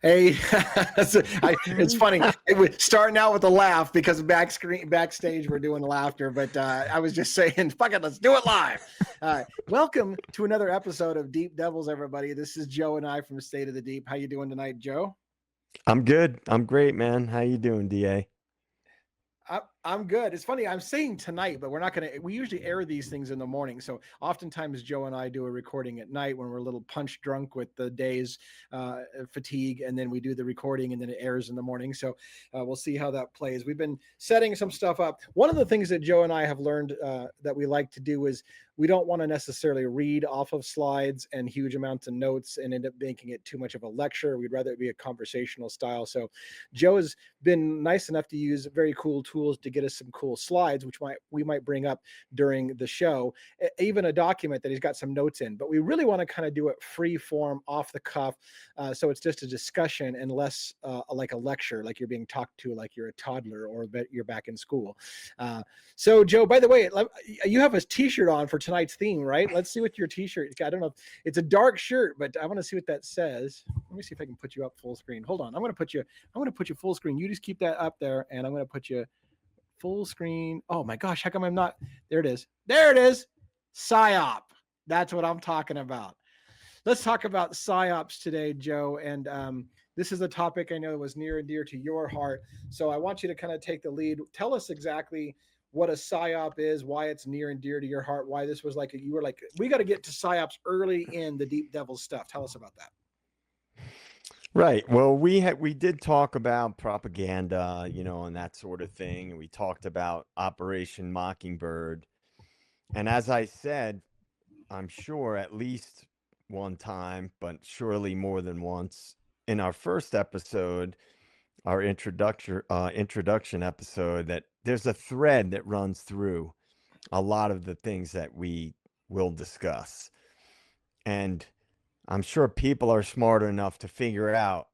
Hey, it's funny. It was starting out with a laugh because backstage we're doing laughter, but I was just saying, fuck it, let's do it live. Welcome to another episode of Deep Devils, everybody. This is Joe and I from State of the Deep. How you doing tonight, Joe? I'm good. I'm great, man. How you doing, DA? I'm good. It's funny. I'm saying tonight, but we're not going to. We usually air these things in the morning. So oftentimes, Joe and I do a recording at night when we're a little punch drunk with the day's fatigue, and then we do the recording, and then it airs in the morning. So we'll see how that plays. We've been setting some stuff up. One of the things that Joe and I have learned that we like to do is we don't want to necessarily read off of slides and huge amounts of notes and end up making it too much of a lecture. We'd rather it be a conversational style. So Joe has been nice enough to use very cool tools to get us some cool slides, which we might bring up during the show, even a document that he's got some notes in. But we really want to kind of do it free form, off the cuff, so it's just a discussion and less like a lecture, like you're being talked to like you're a toddler or you're back in school. So Joe, by the way, you have a t-shirt on for tonight's theme, right? Let's see what your t-shirt, I don't know, it's a dark shirt, but I want to see what that says. Let me see if I can put you up full screen. Hold on, I'm going to put you full screen. You just keep that up there, and I'm going to put you full screen. Oh my gosh, how come I'm not? There it is. There it is. PSYOP. That's what I'm talking about. Let's talk about PSYOPs today, Joe. And this is a topic I know was near and dear to your heart. So I want you to kind of take the lead. Tell us exactly what a PSYOP is, why it's near and dear to your heart, why this was like, you were like, we got to get to PSYOPs early in the Deep Devil stuff. Tell us about that. Right. Well, we did talk about propaganda, and that sort of thing, and we talked about Operation Mockingbird. And as I said, I'm sure at least one time, but surely more than once in our first episode, our introduction episode, that there's a thread that runs through a lot of the things that we will discuss. And I'm sure people are smart enough to figure out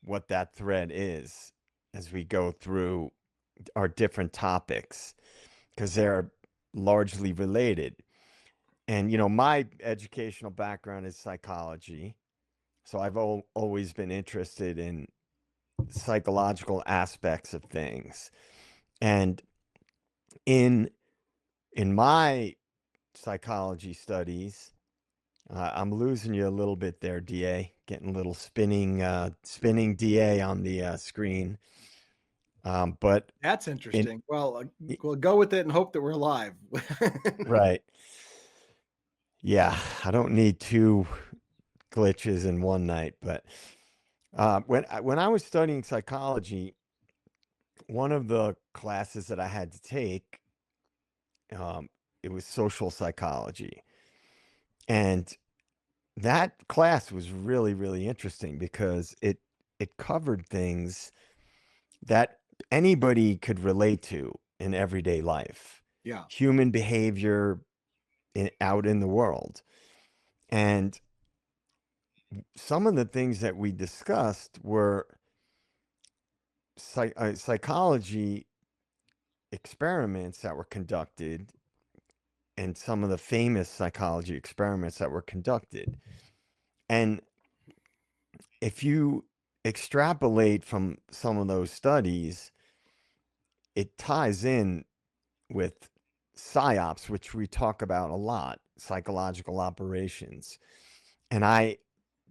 what that thread is as we go through our different topics because they're largely related. And, my educational background is psychology. So I've always been interested in psychological aspects of things. And in my psychology studies, I'm losing you a little bit there, DA. Getting a little spinning DA on the screen. But That's in interesting. Well, we'll go with it and hope that we're live. right, yeah, I don't need two glitches in one night. But when I was studying psychology, one of the classes that I had to take, um, it was social psychology, and that class was really, really interesting because it covered things that anybody could relate to in everyday life, Yeah. human behavior out in the world. And some of the things that we discussed were psychology experiments that were conducted and some of the famous psychology experiments that were conducted. And if you extrapolate from some of those studies, it ties in with PSYOPs, which we talk about a lot, psychological operations. And I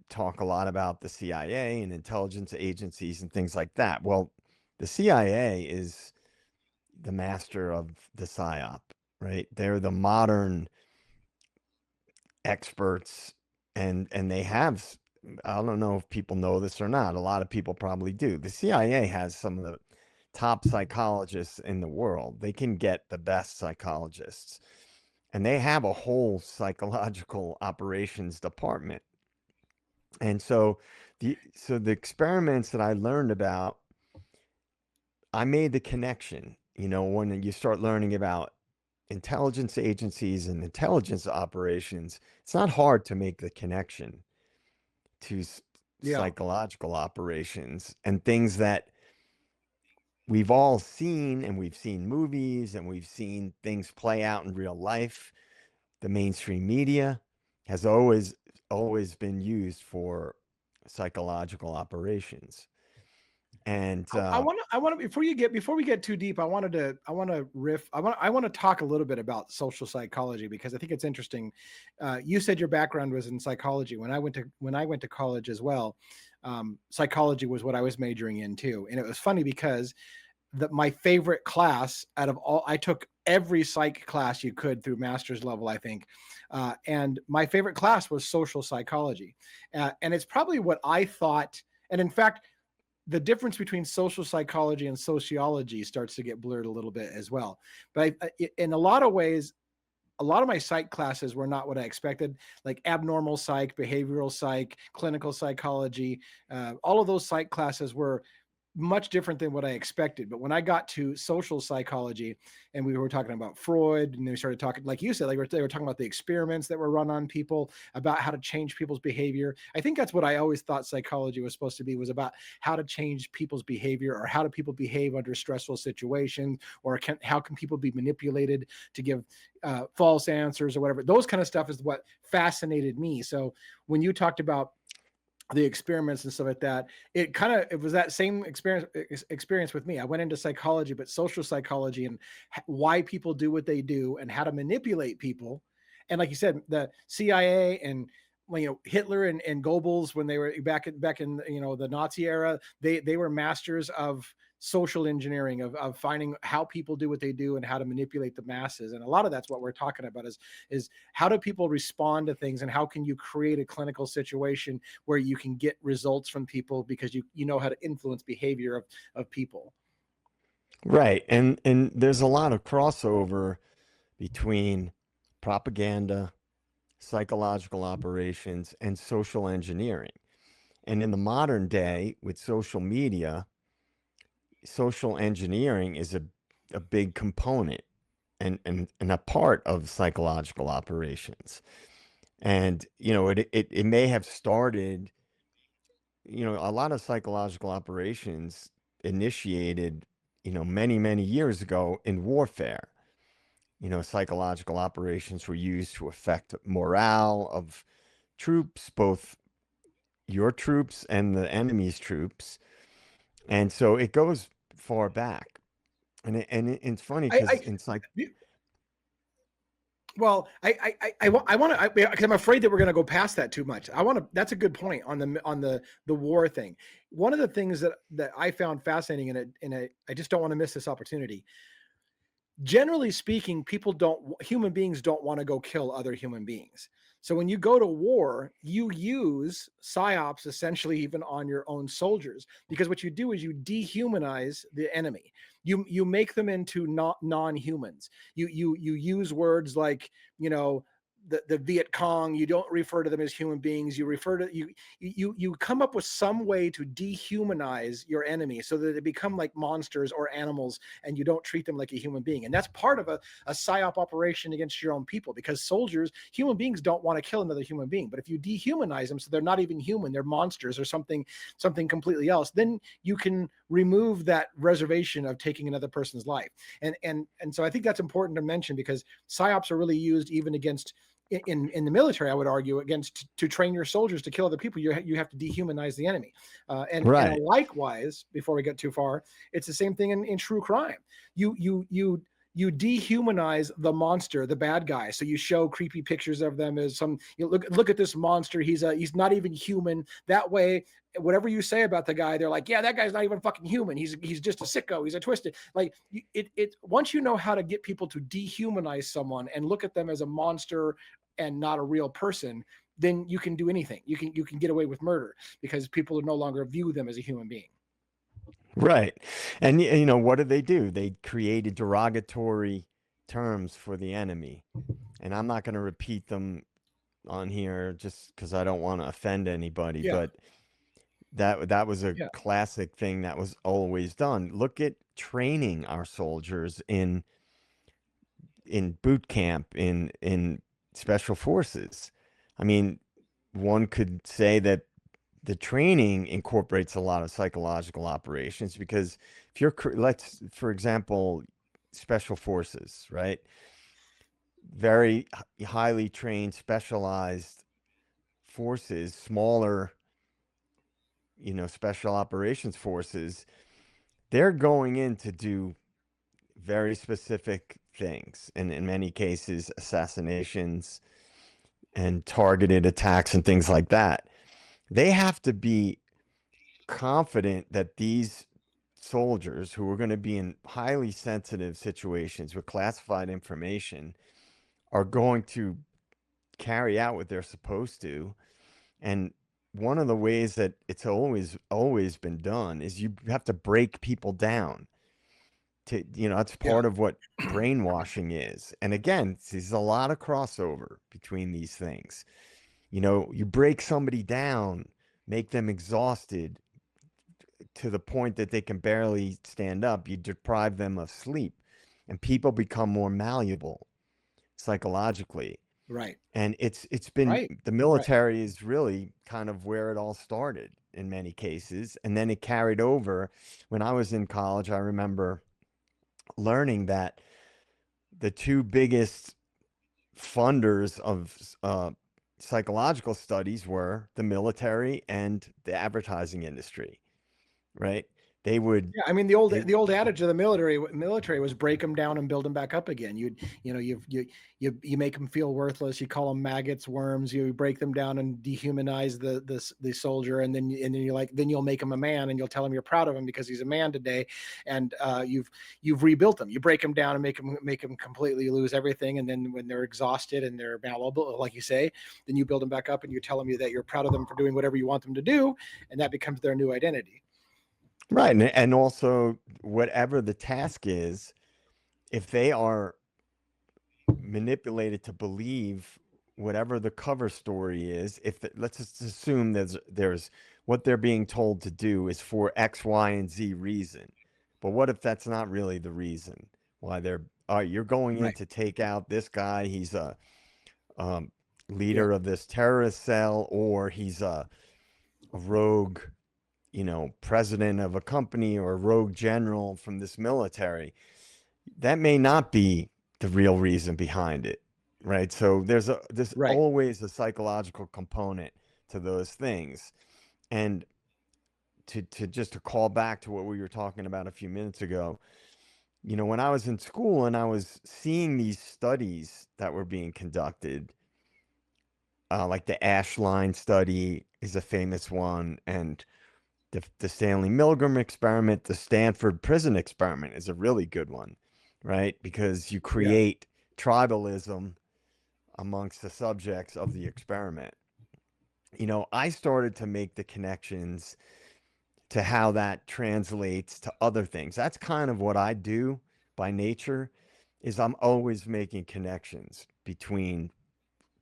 talk a lot about the CIA and intelligence agencies and things like that. Well, the CIA is the master of the PSYOP, right? They're the modern experts, and they have, I don't know if people know this or not. A lot of people probably do. The CIA has some of the top psychologists in the world. They can get the best psychologists, and they have a whole psychological operations department. And so the experiments that I learned about, I made the connection. When you start learning about intelligence agencies and intelligence operations, it's not hard to make the connection to Yeah. psychological operations and things that we've all seen, and we've seen movies, and we've seen things play out in real life. The mainstream media has always been used for psychological operations. And I want to before we get too deep, I want to riff. I want to talk a little bit about social psychology because I think it's interesting. You said your background was in psychology. When I went to college as well, psychology was what I was majoring in too, and it was funny because my favorite class out of all, I took every psych class you could through master's level, I think, and my favorite class was social psychology, and it's probably what I thought. And in fact, the difference between social psychology and sociology starts to get blurred a little bit as well. But in a lot of ways, a lot of my psych classes were not what I expected, like abnormal psych, behavioral psych, clinical psychology. All of those psych classes were much different than what I expected. But when I got to social psychology and we were talking about Freud and we started talking, like you said, like they were talking about the experiments that were run on people, about how to change people's behavior. I think that's what I always thought psychology was supposed to be, was about how to change people's behavior, or how do people behave under stressful situations, or how can people be manipulated to give false answers or whatever. Those kind of stuff is what fascinated me. So when you talked about the experiments and stuff like that, it was that same experience with me. I went into psychology, but social psychology, and why people do what they do and how to manipulate people. And like you said, the CIA and Hitler and Goebbels, when they were back in the Nazi era, they were masters of social engineering, of finding how people do what they do and how to manipulate the masses. And a lot of that's what we're talking about is how do people respond to things, and how can you create a clinical situation where you can get results from people because you know how to influence behavior of people. right. And there's a lot of crossover between propaganda, psychological operations, and social engineering. And in the modern day, with social media, social engineering is a big component and a part of psychological operations. And, it may have started, a lot of psychological operations initiated, many, many years ago in warfare. Psychological operations were used to affect morale of troops, both your troops and the enemy's troops. And so it goes far back. It's funny because I in psych, Well, I want to, because I'm afraid that we're going to go past that too much. I want to. That's a good point on the war thing. One of the things that I found fascinating I just don't want to miss this opportunity. Generally speaking, human beings don't want to go kill other human beings. So when you go to war, you use psyops essentially even on your own soldiers, because what you do is you dehumanize the enemy. You make them into non-humans. You use words like, the Viet Cong. You don't refer to them as human beings. You refer to you come up with some way to dehumanize your enemy so that they become like monsters or animals, and you don't treat them like a human being. And that's part of a psyop operation against your own people, because human beings don't want to kill another human being. But if you dehumanize them so they're not even human, they're monsters or something completely else, then you can remove that reservation of taking another person's life. And so I think that's important to mention, because psyops are really used even against, in the military, I would argue, against, to train your soldiers to kill other people. You have to dehumanize the enemy, and right, likewise, before we get too far, it's the same thing in true crime. You dehumanize the monster, the bad guy. So you show creepy pictures of them as look at this monster. He's not even human. That way, whatever you say about the guy, they're like, yeah, that guy's not even fucking human. He's just a sicko. He's a twisted. Like once you know how to get people to dehumanize someone and look at them as a monster and not a real person, then you can do anything. You can get away with murder, because people no longer view them as a human being. right. And what do? They created derogatory terms for the enemy. And I'm not going to repeat them on here just because I don't want to offend anybody, Yeah, but that was a yeah. classic thing that was always done. Look at training our soldiers in boot camp, in special forces. I mean, one could say that the training incorporates a lot of psychological operations, because if you're, let's, for example, special forces, right? Very highly trained, specialized forces, smaller special operations forces, they're going in to do very specific things, and in many cases, assassinations and targeted attacks and things like that. They have to be confident that these soldiers who are going to be in highly sensitive situations with classified information are going to carry out what they're supposed to. And one of the ways that it's always been done is you have to break people down to, that's Yeah. part of what brainwashing is. And again, there's a lot of crossover between these things. You break somebody down, make them exhausted to the point that they can barely stand up, you deprive them of sleep, and people become more malleable psychologically. Right. And it's been Right. the Right. military is really kind of where it all started in many cases, and then it carried over. When I was in college, I remember learning that the two biggest funders of psychological studies were the military and the advertising industry, right? They would Yeah, I mean they the old adage of the military was break them down and build them back up again. You make them feel worthless. You call them maggots, worms. You break them down and dehumanize the soldier, and then you like then you'll make him a man, and you'll tell him you're proud of him because he's a man today, and you've rebuilt them. You break them down and make them completely lose everything, and then when they're exhausted and they're malleable, like you say, then you build them back up and you tell them that you're proud of them for doing whatever you want them to do, and that becomes their new identity. right, and also whatever the task is, if they are manipulated to believe whatever the cover story is, let's just assume there's what they're being told to do is for X, Y, and Z reason. But what if that's not really the reason why you're going in Right. to take out this guy? He's a um, Yeah. leader of this terrorist cell, or he's a rogue, president of a company, or a rogue general from this military. That may not be the real reason behind it, right? So there's Right. always a psychological component to those things. And to just to call back to what we were talking about a few minutes ago, when I was in school and I was seeing these studies that were being conducted, like the Ashline study is a famous one, and the Stanley Milgram experiment, the Stanford prison experiment is a really good one, right? Because you Yeah. create tribalism amongst the subjects of the experiment. I started to make the connections to how that translates to other things. That's kind of what I do by nature, is I'm always making connections between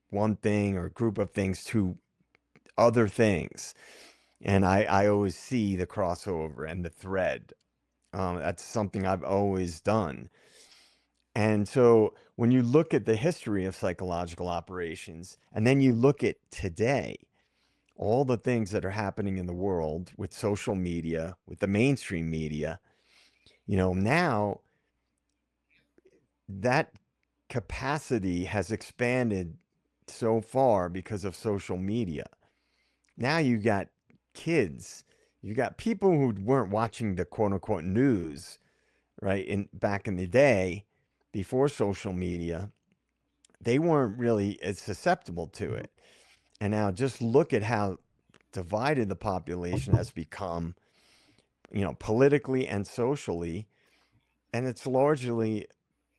one thing or group of things to other things. And I always see the crossover and the thread. That's something I've always done. And so when you look at the history of psychological operations, and then you look at today, all the things that are happening in the world with social media, with the mainstream media, now that capacity has expanded so far because of social media. Now you got kids, you got people who weren't watching the quote unquote news, right? Back in the day, before social media, they weren't really as susceptible to it. And now just look at how divided the population has become, politically and socially. And it's largely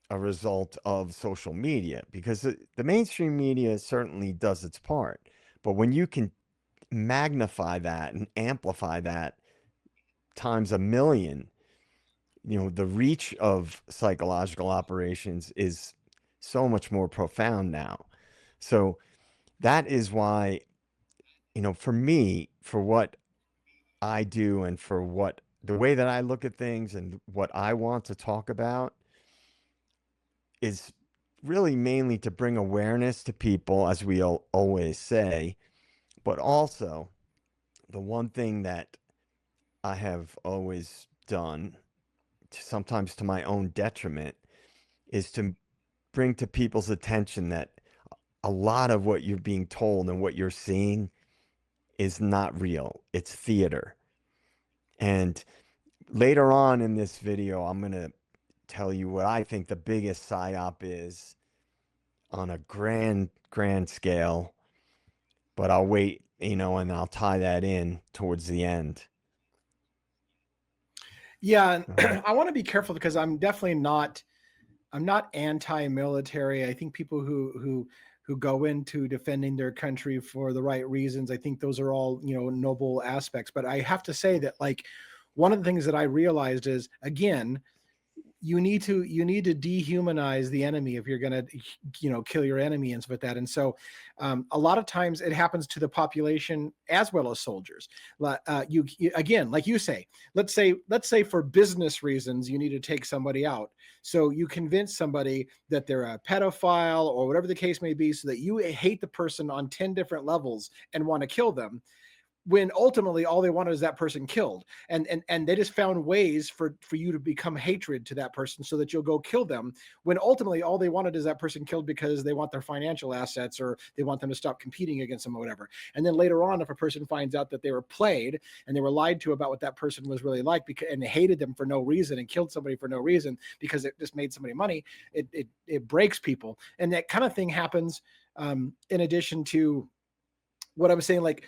a result of social media, because the mainstream media certainly does its part. But when you can magnify that and amplify that times a million, the reach of psychological operations is so much more profound now. So that is why, for me, for what I do and for what the way that I look at things and what I want to talk about is really mainly to bring awareness to people, as we always say, but also the one thing that I have always done, sometimes to my own detriment, is to bring to people's attention that a lot of what you're being told and what you're seeing is not real. It's theater. And later on in this video, I'm going to tell you what I think the biggest PSYOP is on a grand scale, but I'll wait, and I'll tie that in towards the end. Yeah, All and right. I want to be careful because I'm not anti-military. I think people who go into defending their country for the right reasons, I think those are all, noble aspects. But I have to say that, like, one of the things that I realized is, again, you need to dehumanize the enemy if you're going to kill your enemy and stuff like that. And so a lot of times it happens to the population as well as soldiers. You again, like you say, let's say for business reasons you need to take somebody out, so you convince somebody that they're a pedophile or whatever the case may be, so that you hate the person on 10 different levels and want to kill them, when ultimately all they wanted is that person killed. And they just found ways for you to become hatred to that person so that you'll go kill them, when ultimately all they wanted is that person killed because they want their financial assets, or they want them to stop competing against them or whatever. And then later on, if a person finds out that they were played and they were lied to about what that person was really like, and they hated them for no reason and killed somebody for no reason because it just made somebody money, it breaks people. And that kind of thing happens, in addition to what I was saying, like,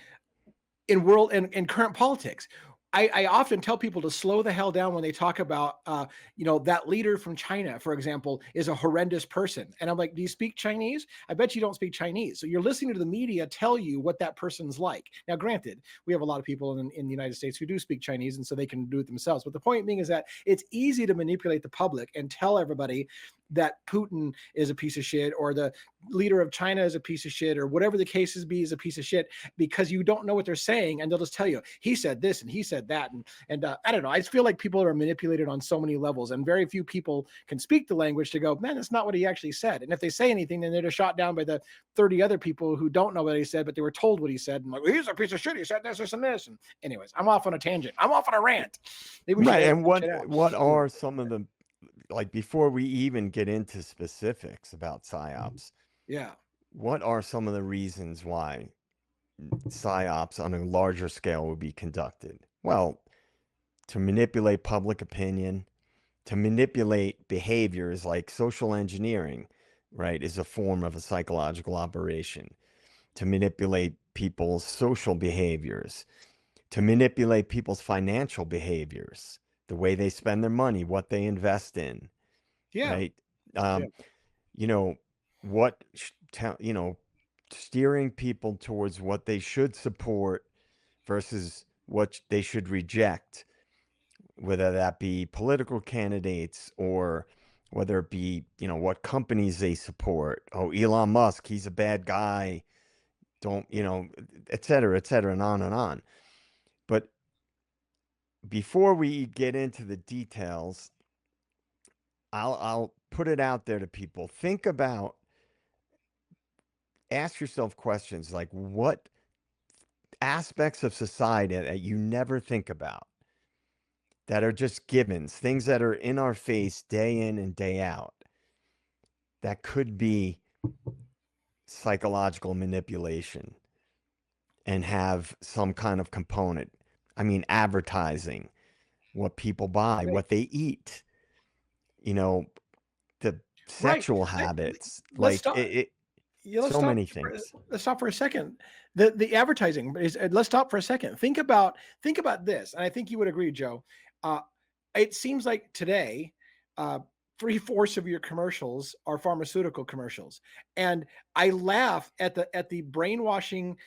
in current politics. I often tell people to slow the hell down when they talk about, that leader from China, for example, is a horrendous person. And I'm like, do you speak Chinese? I bet you don't speak Chinese. So you're listening to the media tell you what that person's like. Now, granted, we have a lot of people in the United States who do speak Chinese, and so they can do it themselves. But the point being is that it's easy to manipulate the public and tell everybody that Putin is a piece of shit, or the leader of China is a piece of shit, or whatever the case is a piece of shit, because you don't know what they're saying, and they'll just tell you he said this and he said that. And I don't know, I just feel like people are manipulated on so many levels, and very few people can speak the language to go, man, that's not what he actually said. And if they say anything, then they're just shot down by the 30 other people who don't know what he said, but they were told what he said, and like, well, he's a piece of shit, he said this and this. And anyways, I'm off on a tangent, I'm off on a rant. Maybe we should Right. edit And that shit what out. are some of the, like, before we even get into specifics about PSYOPs, Yeah. what are some of the reasons why PSYOPs on a larger scale would be conducted? Well, to manipulate public opinion, to manipulate behaviors, like social engineering, right, is a form of a psychological operation. To manipulate people's social behaviors, to manipulate people's financial behaviors, the way they spend their money, what they invest in, Yeah. right? Yeah. Um, you know, what, steering people towards what they should support versus what they should reject, whether that be political candidates, or whether it be, what companies they support. Oh, Elon Musk, he's a bad guy. Don't, et cetera, and on and on. But before we get into the details, I'll put it out there to people. Think about, ask yourself questions like, what aspects of society that you never think about, that are just givens, things that are in our face day in and day out, that could be psychological manipulation and have some kind of component. I mean, advertising, what people buy, Right. what they eat, you know, the Right. sexual I, habits, let's like stop. Yeah, so many things. let's stop for a second. The advertising is. Let's stop for a second. Think about this, and I think you would agree, Joe. Uh, it seems like today, uh, three-fourths of your commercials are pharmaceutical commercials, and I laugh at the brainwashing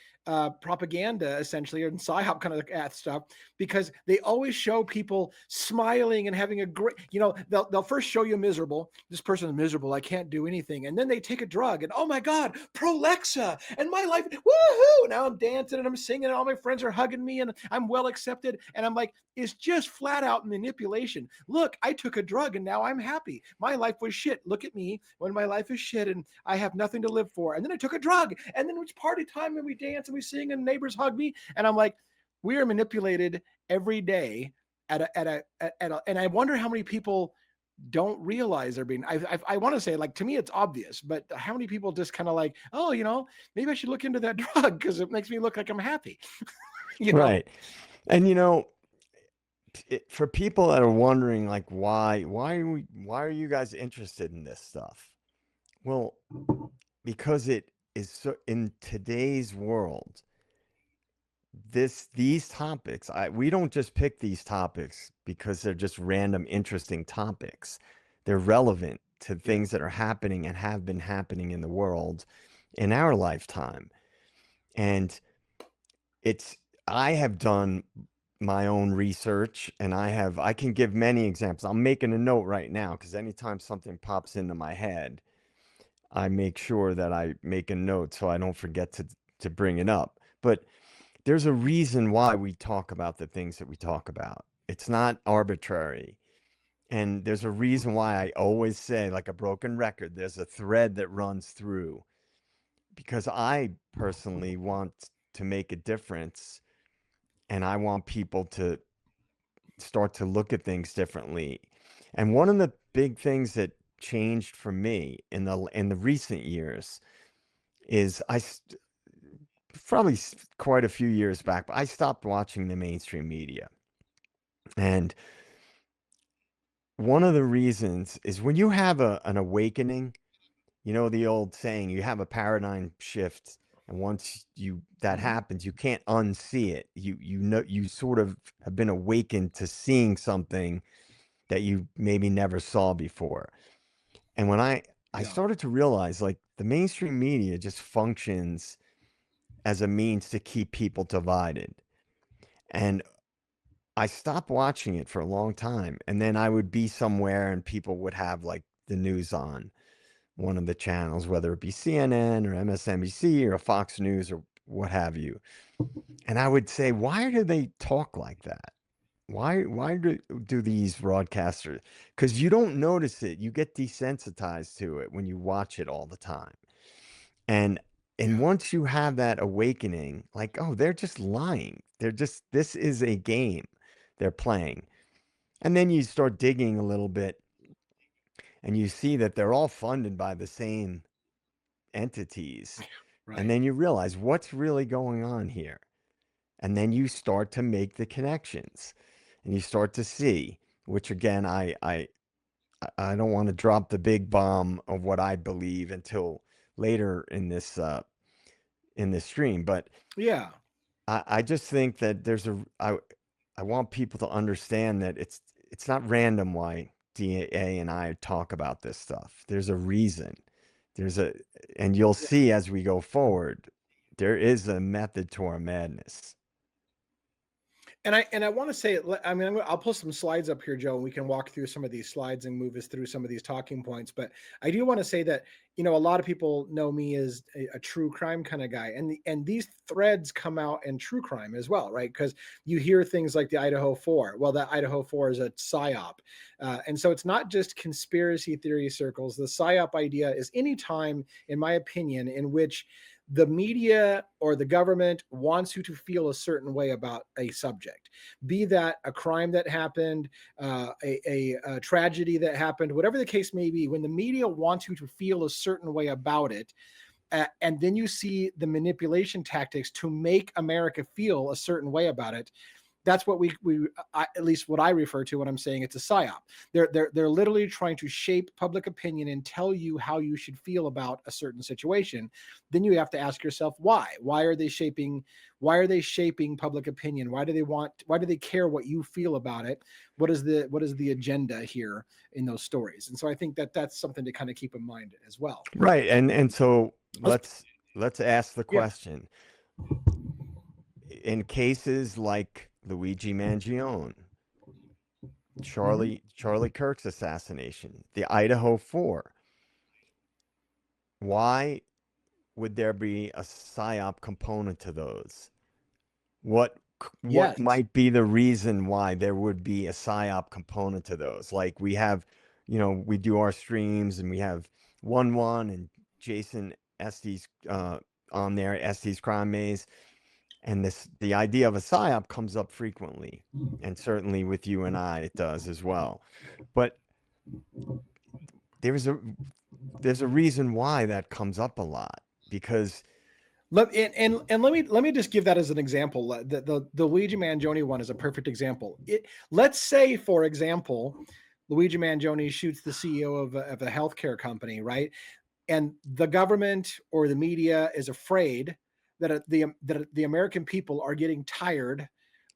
propaganda, essentially, and psyop kind of stuff, because they always show people smiling and having a great. They'll first show you miserable. This person is miserable. I can't do anything, and then they take a drug, and oh my God, Prolexa, and my life, woohoo! Now I'm dancing and I'm singing, and all my friends are hugging me, and I'm well accepted, and I'm like, it's just flat out manipulation. Look, I took a drug and now I'm happy. My life was shit. Look at me when my life is shit and I have nothing to live for. And then I took a drug, and then it's party time and we dance and we sing and neighbors hug me. And I'm like, we are manipulated every day and I wonder how many people don't realize they're being, I want to say, like, to me it's obvious, but how many people just kind of like, oh, maybe I should look into that drug because it makes me look like I'm happy. you know Right. And for people that are wondering, like, why are you guys interested in this stuff? Well, because it is so in today's world, these topics, we don't just pick these topics because they're just random interesting topics. They're relevant to Yeah. things that are happening and have been happening in the world in our lifetime. And it's I have done my own research, and I can give many examples. I'm making a note right now because anytime something pops into my head, I make sure that I make a note so I don't forget to bring it up. But there's a reason why we talk about the things that we talk about. It's not arbitrary. And there's a reason why I always say, like a broken record, there's a thread that runs through, because I personally want to make a difference, and I want people to start to look at things differently. And one of the big things that changed for me in the recent years is probably quite a few years back, but I stopped watching the mainstream media. And one of the reasons is when you have an awakening, the old saying, you have a paradigm shift. And once that Mhm. happens, you can't unsee it. You sort of have been awakened to seeing something that you maybe never saw before. And when I Yeah. started to realize, like, the mainstream media just functions as a means to keep people divided. And I stopped watching it for a long time. And then I would be somewhere and people would have, like, the news on one of the channels, whether it be CNN or MSNBC or Fox News or what have you. And I would say, why do they talk like that? Why do these broadcasters? Because you don't notice it. You get desensitized to it when you watch it all the time. And Yeah. once you have that awakening, like, oh, they're just lying. This is a game they're playing. And then you start digging a little bit and you see that they're all funded by the same entities. And Right. then you realize what's really going on here. And then you start to make the connections and you start to see, which again, I don't want to drop the big bomb of what I believe until later in this stream, but Yeah. I just think that I want people to understand that it's not random why DA and I talk about this stuff. There's a reason. There's a and you'll Yeah. see as we go forward, there is a method to our madness. And I want to say, I mean, I'll pull some slides up here, Joe, and we can walk through some of these slides and move us through some of these talking points. But I do want to say that, a lot of people know me as a true crime kind of guy, and these threads come out in true crime as well, right? Because you hear things like the Idaho Four. Well, that Idaho Four is a psyop, and so it's not just conspiracy theory circles. The psyop idea is any time, in my opinion, in which the media or the government wants you to feel a certain way about a subject, be that a crime that happened, a tragedy that happened, whatever the case may be. When the media wants you to feel a certain way about it, and then you see the manipulation tactics to make America feel a certain way about it, that's what at least what I refer to when I'm saying it's a psyop. They're literally trying to shape public opinion and tell you how you should feel about a certain situation. Then you have to ask yourself why. Why are they shaping public opinion? Why do they care what you feel about it? What is the agenda here in those stories? And so I think that that's something to kind of keep in mind as well. Right. And so Let's, let's ask the yeah. question. In cases like Luigi Mangione, Mhm. Charlie Kirk's assassination, the Idaho 4, why would there be a psyop component to those? What Yes. might be the reason why there would be a psyop component to those? Like, we have, we do our streams and we have 1-1 and Jason Estes on there, Estes Crime Maze, and the idea of a psyop comes up frequently, and certainly with you and I it does as well. But there's a there's a reason why that comes up a lot because And let me just give that as an example. The Luigi Mangione one is a perfect example. Let's say, for example, Luigi Mangione shoots the CEO of a healthcare company, right? And the government or the media is afraid that the American people are getting tired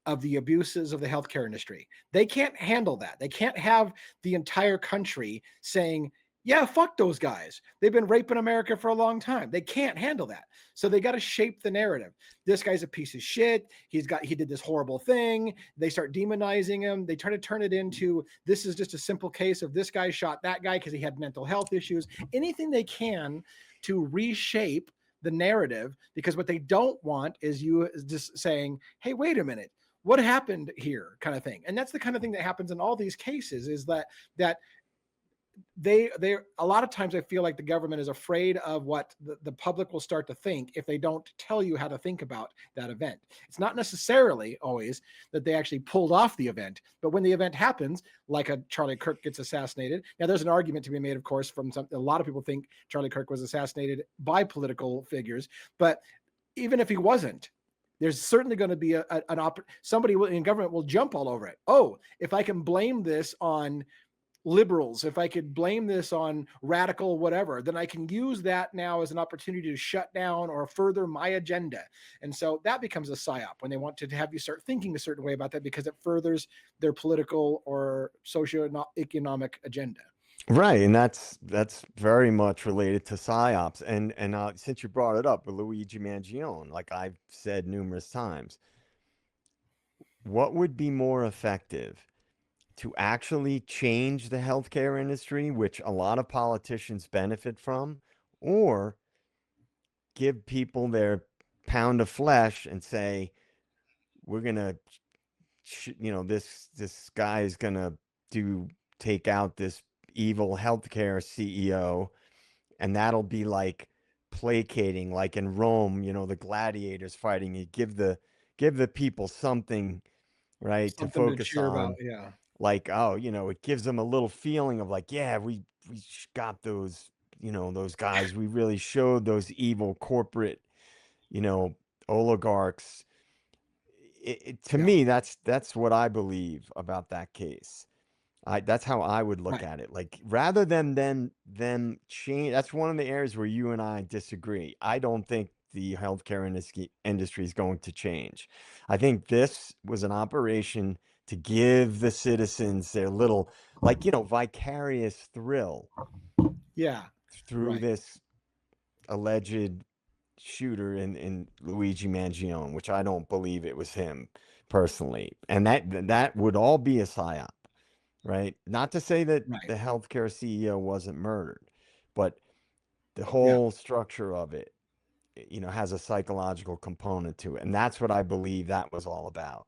of the abuses of the healthcare industry. They can't handle that. They can't have the entire country saying, yeah, fuck those guys. They've been raping America for a long time. They can't handle that. So they got to shape the narrative. This guy's a piece of shit. He did this horrible thing. They start demonizing him. They try to turn it into this is just a simple case of this guy shot that guy because he had mental health issues. Anything they can to reshape the narrative, because what they don't want is you just saying, hey, wait a minute, what happened here, kind of thing. And that's the kind of thing that happens in all these cases, is that they a lot of times I feel like the government is afraid of what the public will start to think if they don't tell you how to think about that event. It's not necessarily always that they actually pulled off the event, but when the event happens, like a Charlie Kirk gets assassinated. Now there's an argument to be made, of course, from a lot of people think Charlie Kirk was assassinated by political figures, but even if he wasn't, there's certainly going to be somebody in government will jump all over it. Oh, if I can blame this on liberals, if I could blame this on radical whatever, then I can use that now as an opportunity to shut down or further my agenda. And so that becomes a psyop when they want to have you start thinking a certain way about that because it furthers their political or socio-economic agenda. right, and that's very much related to psyops. And since you brought it up with Luigi Mangione, like I've said numerous times, what would be more effective to actually change the healthcare industry, which a lot of politicians benefit from, or give people their pound of flesh and say, we're gonna, this guy is gonna do take out this evil healthcare CEO, and that'll be like placating, like in Rome, the gladiators fighting. You give the people something, right, to Something to focus cheer about. on, Yeah. like, oh, it gives them a little feeling of like, yeah, we got those, those guys. We really showed those evil corporate, you know, oligarchs. To Yeah. me, that's what I believe about that case. That's how I would look Right. at it. Like rather than them change. That's one of the areas where you and I disagree. I don't think the healthcare industry is going to change. I think this was an operation to give the citizens their little, like, vicarious thrill Yeah. through Right. this alleged shooter in Luigi Mangione, which I don't believe it was him personally. And that would all be a psyop, right? Not to say that Right. the healthcare CEO wasn't murdered, but the Yeah. whole structure of it, has a psychological component to it. And that's what I believe that was all about.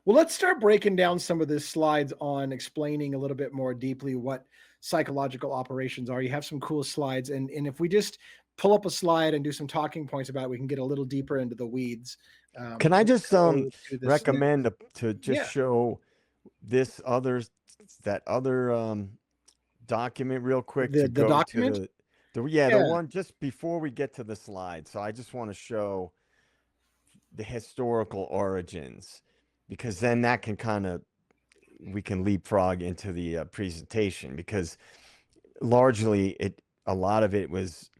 Well, let's start breaking down some of the slides on explaining a little bit more deeply what psychological operations are. You have some cool slides, and if we just pull up a slide and do some talking points about it, we can get a little deeper into the weeds. Can I Let's just go to this next. recommend to just Yeah, show this other that other document real quick to the go to document. the Yeah, one just before we get to the slide. So I just want to show the historical origins, because then that can kind of we can leapfrog into the presentation, because largely a lot of it was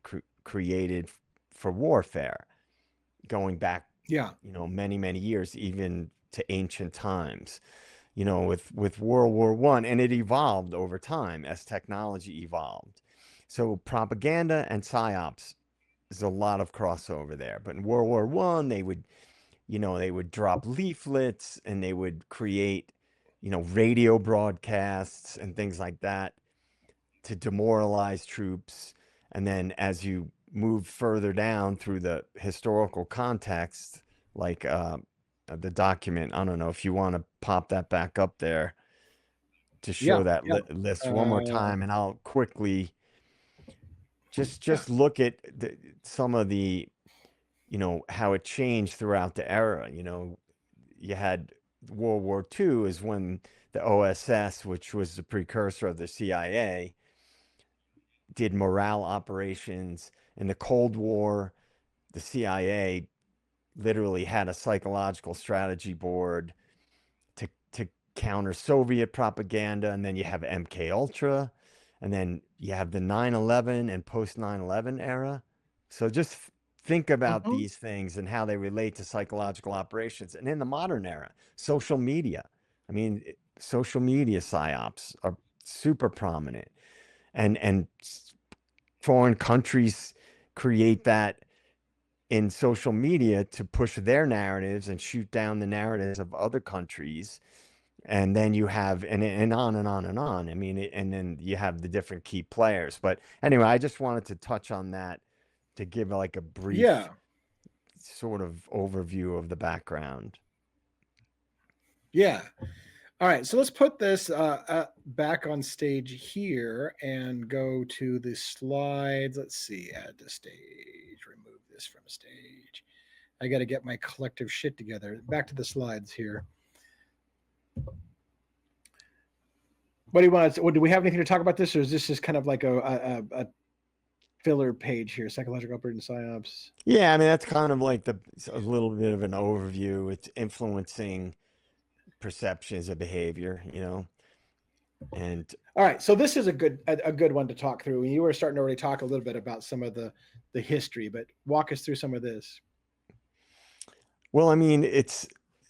created for warfare, going back yeah, many years, even to ancient times, with World War One, and it evolved over time as technology evolved. So propaganda and psyops, there's a lot of crossover there. But in World War One, they would drop leaflets, and they would create, radio broadcasts and things like that to demoralize troops. And then as you move further down through the historical context, like the document, I don't know if you want to pop that back up there to show yeah, that yeah, list one more uh, time, and I'll quickly yeah, just look at some of the, how it changed throughout the era. You had World War II is when the OSS, which was the precursor of the CIA, did morale operations in the Cold War. The CIA literally had a psychological strategy board to counter Soviet propaganda, and then you have MK Ultra, and then you have the 9/11 and post 9/11 era. So just think about Mhm. these things and how they relate to psychological operations. And in the modern era, social media. I mean, social media psyops are super prominent, and foreign countries create that in social media to push their narratives and shoot down the narratives of other countries. And then you have, and on and on and on. I mean, and then you have the different key players. But anyway, I just wanted to touch on that to give like a brief Yeah. sort of overview of the background. Yeah. All right. So let's put this back on stage here and go to the slides. Let's see. Add to stage. Remove this from stage. I got to get my collective shit together. Back to the slides here. What do you want to? Do we have anything to talk about this, or is this just kind of like a filler page here? Psychological operating psyops. Yeah, I mean, that's kind of like a little bit of an overview. It's influencing perceptions of behavior, and All right, so this is a good one to talk through. You were starting to already talk a little bit about some of the history, but walk us through some of this. well, I mean, it's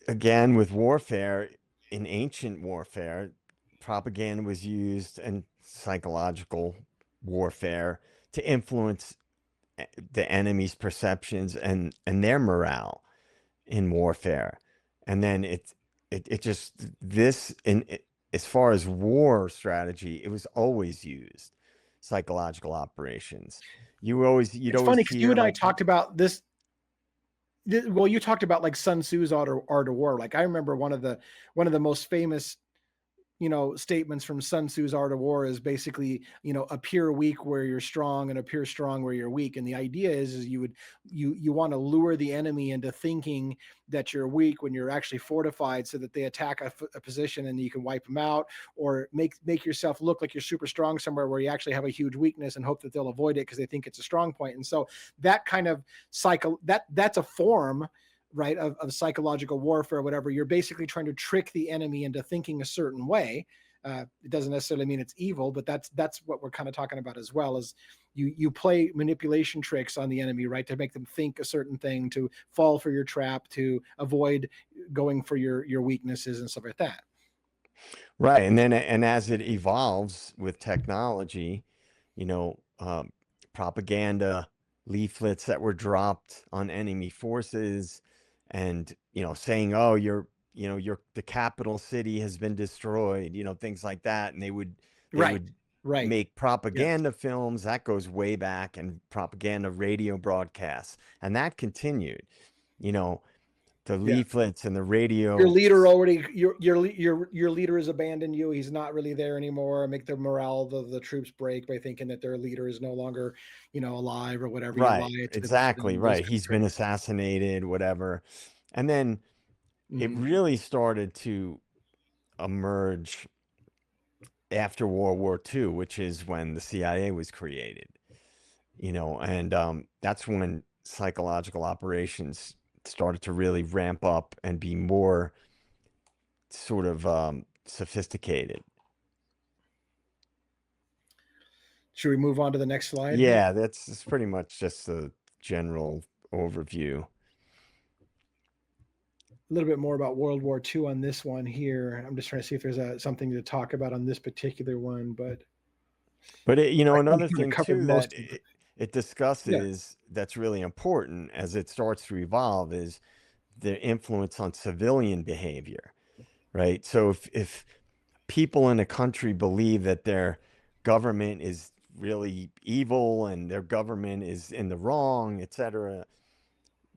again with warfare, in ancient warfare, propaganda was used and psychological warfare to influence the enemy's perceptions and their morale in warfare. And then it just this in as far as war strategy, it was always used psychological operations. You'd It's funny always because you hear and I like talked about this. Well, you talked about like Sun Tzu's art of war. Like I remember one of the most famous statements from Sun Tzu's Art of War is basically, appear weak where you're strong and appear strong where you're weak. And the idea is you want to lure the enemy into thinking that you're weak when you're actually fortified, so that they attack a position and you can wipe them out, or make yourself look like you're super strong somewhere where you actually have a huge weakness and hope that they'll avoid it because they think it's a strong point. And so that kind of that's a form, right, of psychological warfare or whatever. You're basically trying to trick the enemy into thinking a certain way. It doesn't necessarily mean it's evil, but that's what we're kind of talking about as well. Is you play manipulation tricks on the enemy, right, to make them think a certain thing, to fall for your trap, to avoid going for your weaknesses and stuff like that. right, and as it evolves with technology, you know, propaganda leaflets that were dropped on enemy forces, and saying, "Oh, the capital city has been destroyed," things like that, and they Right. would Right. make Yes. propaganda films that goes way back, and propaganda radio broadcasts, and that continued. You know, the Yeah. leaflets and the Your radio. leader already your leader has abandoned you. He's not really there anymore. Make the morale of the troops break by thinking that their leader is no longer, alive or whatever. You lie Right, to exactly, those right. kind of He's been tricks. assassinated, whatever. And then it Hmm. really started to emerge after World War II, which is when the CIA was created, and that's when psychological operations started to really ramp up and be more sort of sophisticated. Should we move on to the next slide? Yeah, that's pretty much just a general overview. A little bit more about World War II on this one here. I'm just trying to see if there's something to talk about on this particular one, but But I think another we kind of thing covered too that most of it yeah. discusses that's really important as it starts to evolve is the influence on civilian behavior, right? So if people in a country believe that their government is really evil and their government is in the wrong, etc.,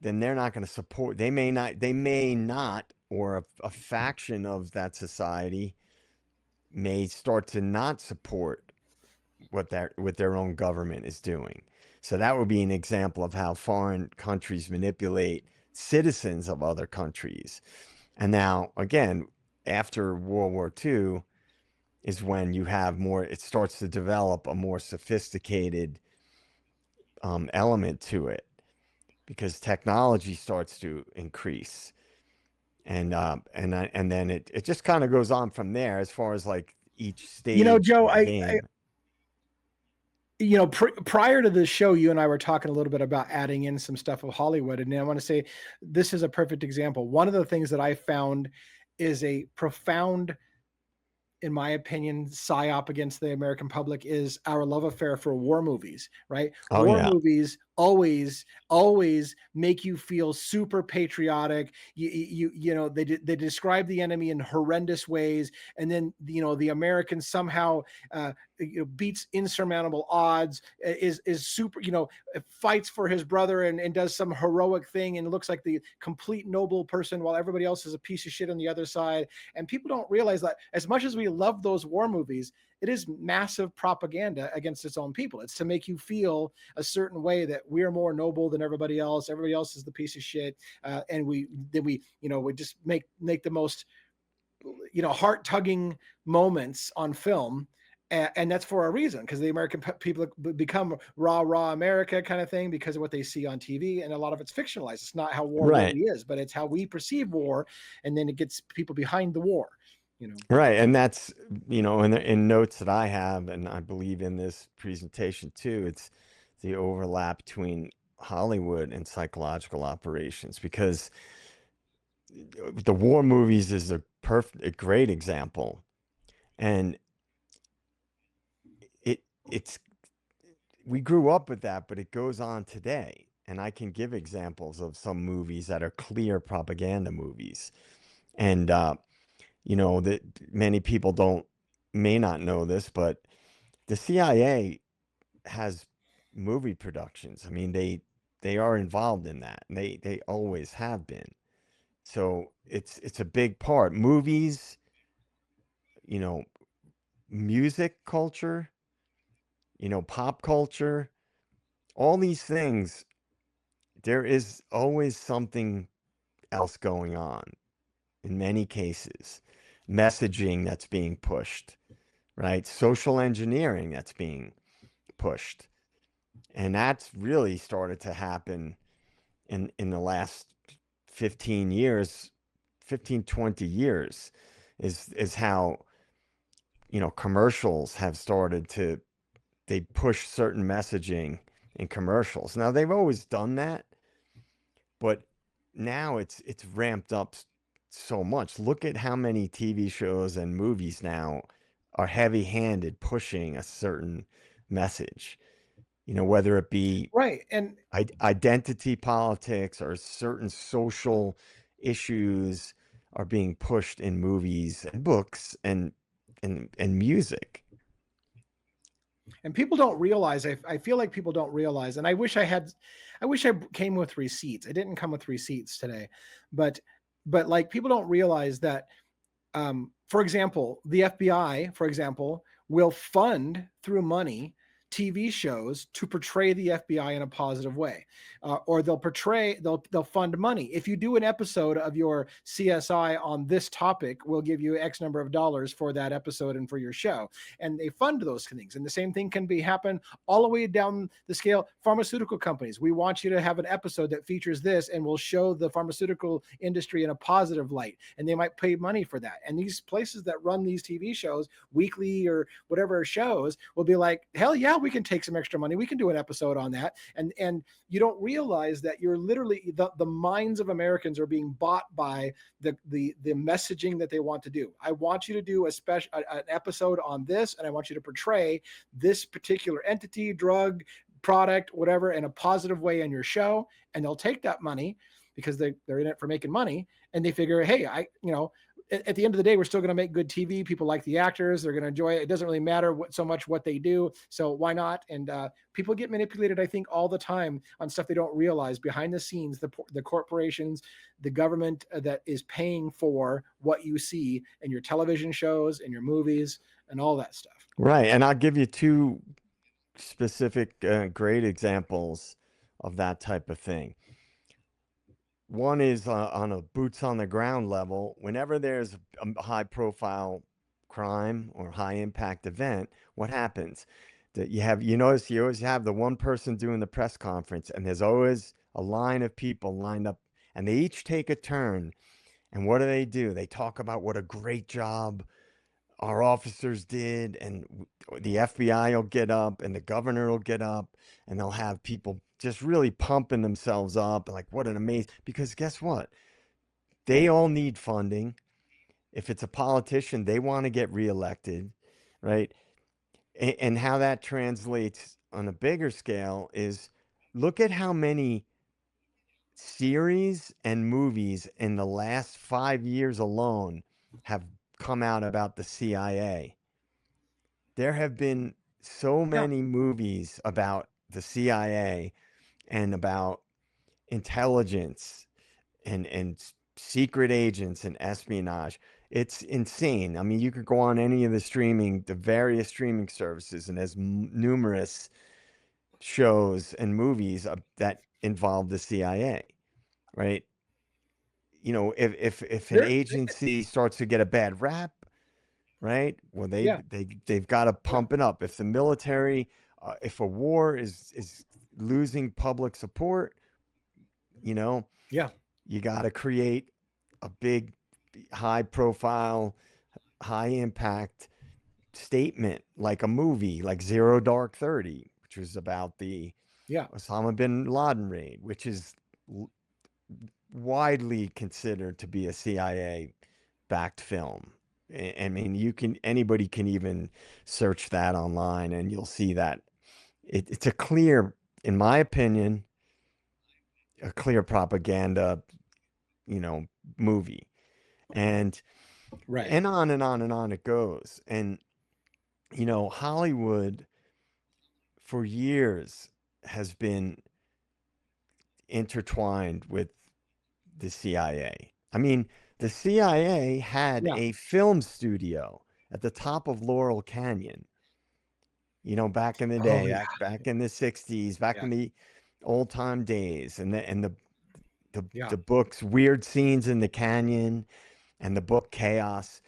then they're not going to support. They may not, or a faction of that society may start to not support what their own government is doing. So that would be an example of how foreign countries manipulate citizens of other countries. And now again, after World War II is when you have more, it starts to develop a more sophisticated element to it because technology starts to increase. And then it just kind of goes on from there as far as like each You know, stage Joe, of the game. prior to this show, you and I were talking a little bit about adding in some stuff of Hollywood. And I want to say this is a perfect example. One of the things that I found is a profound, in my opinion, psyop against the American public is our love affair for war movies, right? Oh War yeah. movies always make you feel super patriotic. They describe the enemy in horrendous ways, and then the American somehow beats insurmountable odds, is super, fights for his brother and does some heroic thing and looks like the complete noble person while everybody else is a piece of shit on the other side. And people don't realize that as much as we love those war movies, it is massive propaganda against its own people. It's to make you feel a certain way that we're more noble than everybody else. Everybody else is the piece of shit, and we just make the most heart tugging moments on film. And that's for a reason, because the American people become raw America kind of thing because of what they see on TV, and a lot of it's fictionalized. It's not how war Right. really is, but it's how we perceive war, and then it gets people behind the war. Right. And that's, in notes that I have, and I believe in this presentation too, it's the overlap between Hollywood and psychological operations because the war movies is a great example. And it's we grew up with that, but it goes on today. And I can give examples of some movies that are clear propaganda movies. And that many people may not know this, but the CIA has movie productions. I mean, they are involved in that. And they always have been. So it's a big part. Movies, you know, music culture, pop culture, all these things, there is always something else going on in many cases. Messaging that's being pushed, right? Social engineering that's being pushed. And that's really started to happen in the last 15 years, 15, 20 years is how, commercials have started to they push certain messaging in commercials. Now they've always done that, but now it's ramped up so much. Look at how many TV shows and movies now are heavy-handed pushing a certain message. Whether it be Right. And identity politics or certain social issues are being pushed in movies and books and music. people don't realize, I feel like people don't realize, and I wish I came with receipts. I didn't come with receipts today, but like, people don't realize that, for example, the FBI, for example, will fund through money TV shows to portray the FBI in a positive way, or they'll fund money. If you do an episode of your CSI on this topic, we'll give you X number of dollars for that episode and for your show, and they fund those things. And the same thing can happen all the way down the scale. Pharmaceutical companies, we want you to have an episode that features this, and we'll show the pharmaceutical industry in a positive light, and they might pay money for that. And these places that run these TV shows, weekly or whatever shows, will be like, hell yeah, we can take some extra money, we can do an episode on that. And you don't realize that you're literally, the minds of Americans are being bought by the messaging that they want to do. I want you to do an episode on this, and I want you to portray this particular entity, drug, product, whatever, in a positive way in your show. And they'll take that money because they're in it for making money, and they figure, hey, at the end of the day, we're still going to make good TV. People like the actors, they're going to enjoy it. It doesn't really matter so much what they do, so why not? And people get manipulated, I think, all the time on stuff they don't realize behind the scenes. The corporations, the government that is paying for what you see in your television shows and your movies and all that stuff. Right. And I'll give you two specific great examples of that type of thing. One is on a boots on the ground level. Whenever there's a high profile crime or high impact event, what happens? That you notice you always have the one person doing the press conference, and there's always a line of people lined up, and they each take a turn. And what do? They talk about what a great job our officers did, and the FBI will get up, and the governor will get up, and they'll have people just really pumping themselves up, like what an amazing. Because guess what? They all need funding. If it's a politician, they want to get reelected, right? And how that translates on a bigger scale is look at how many series and movies in the last 5 years alone have come out about the CIA. There have been so Yeah, many movies about the CIA and about intelligence and secret agents and espionage. It's insane. I mean, you could go on any of the various streaming services, and there's numerous shows and movies that involve the CIA, right? If an there. agency starts to get a bad rap, right? Well, Yeah, they've got to yeah, pump it up. If the military, if a war is losing public support, you know, yeah, you got to create a big, high profile, high impact statement, like a movie, like Zero Dark 30, which was about the yeah, Osama bin Laden raid, which is widely considered to be a CIA backed film. I mean, anybody can even search that online, and you'll see that it's a clear, in my opinion, a clear propaganda, you know, movie. And right. and on and on and on it goes. And Hollywood for years has been intertwined with the CIA. I mean, the CIA had Yeah. a film studio at the top of Laurel Canyon, back in the Oh day, yeah, back in the 60s, back yeah, in the old time days, and the yeah, books Weird Scenes in the Canyon and the book Chaos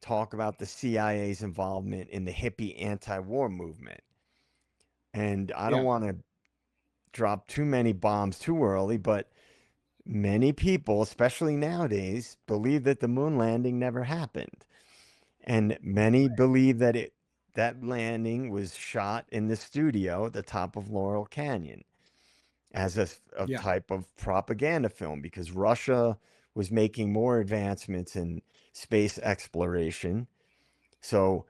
talk about the CIA's involvement in the hippie anti-war movement. And I don't yeah, want to drop too many bombs too early, but many people, especially nowadays, believe that the moon landing never happened. And many believe that landing was shot in the studio at the top of Laurel Canyon as a yeah, type of propaganda film because Russia was making more advancements in space exploration. So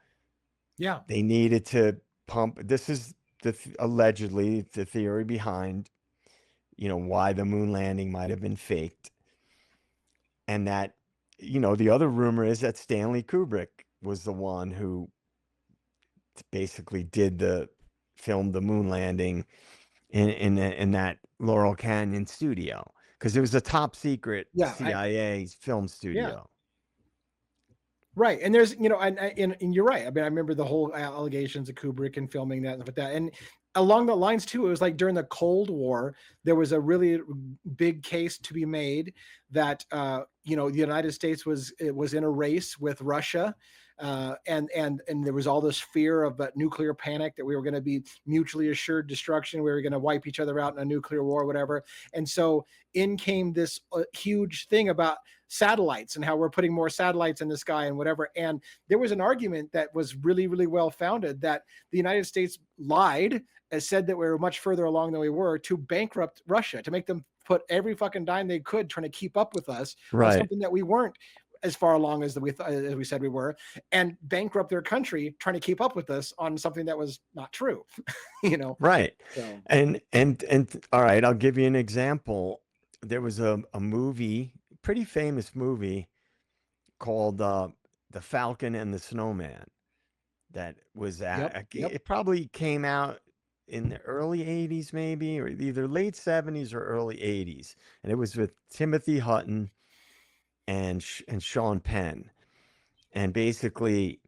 yeah, they needed to pump. This is allegedly the theory behind, why the moon landing might have been faked. And that, the other rumor is that Stanley Kubrick was the one who basically did the film the moon landing in that Laurel Canyon studio because it was a top secret yeah. CIA film Yeah. studio. Right, and there's and you're right. I mean, I remember the whole allegations of Kubrick and filming that and stuff like that. And along the lines too, it was like during the Cold War, there was a really big case to be made that the United States was in a race with Russia. And there was all this fear of a nuclear panic that we were going to be mutually assured destruction. We were going to wipe each other out in a nuclear war, whatever. And so in came this huge thing about satellites and how we're putting more satellites in the sky and whatever. And there was an argument that was really, really well founded that the United States lied and said that we were much further along than we were to bankrupt Russia, to make them put every fucking dime they could trying to keep up with us on Right. something that we weren't as far along as as we said we were, and bankrupt their country trying to keep up with us on something that was not true. you know, Right. so And all right, I'll give you an example. There was a movie, pretty famous movie called The Falcon and the Snowman that was yep, yep, it probably came out in the early 80s maybe or either late 70s or early 80s, and it was with Timothy Hutton and Sean Penn. And basically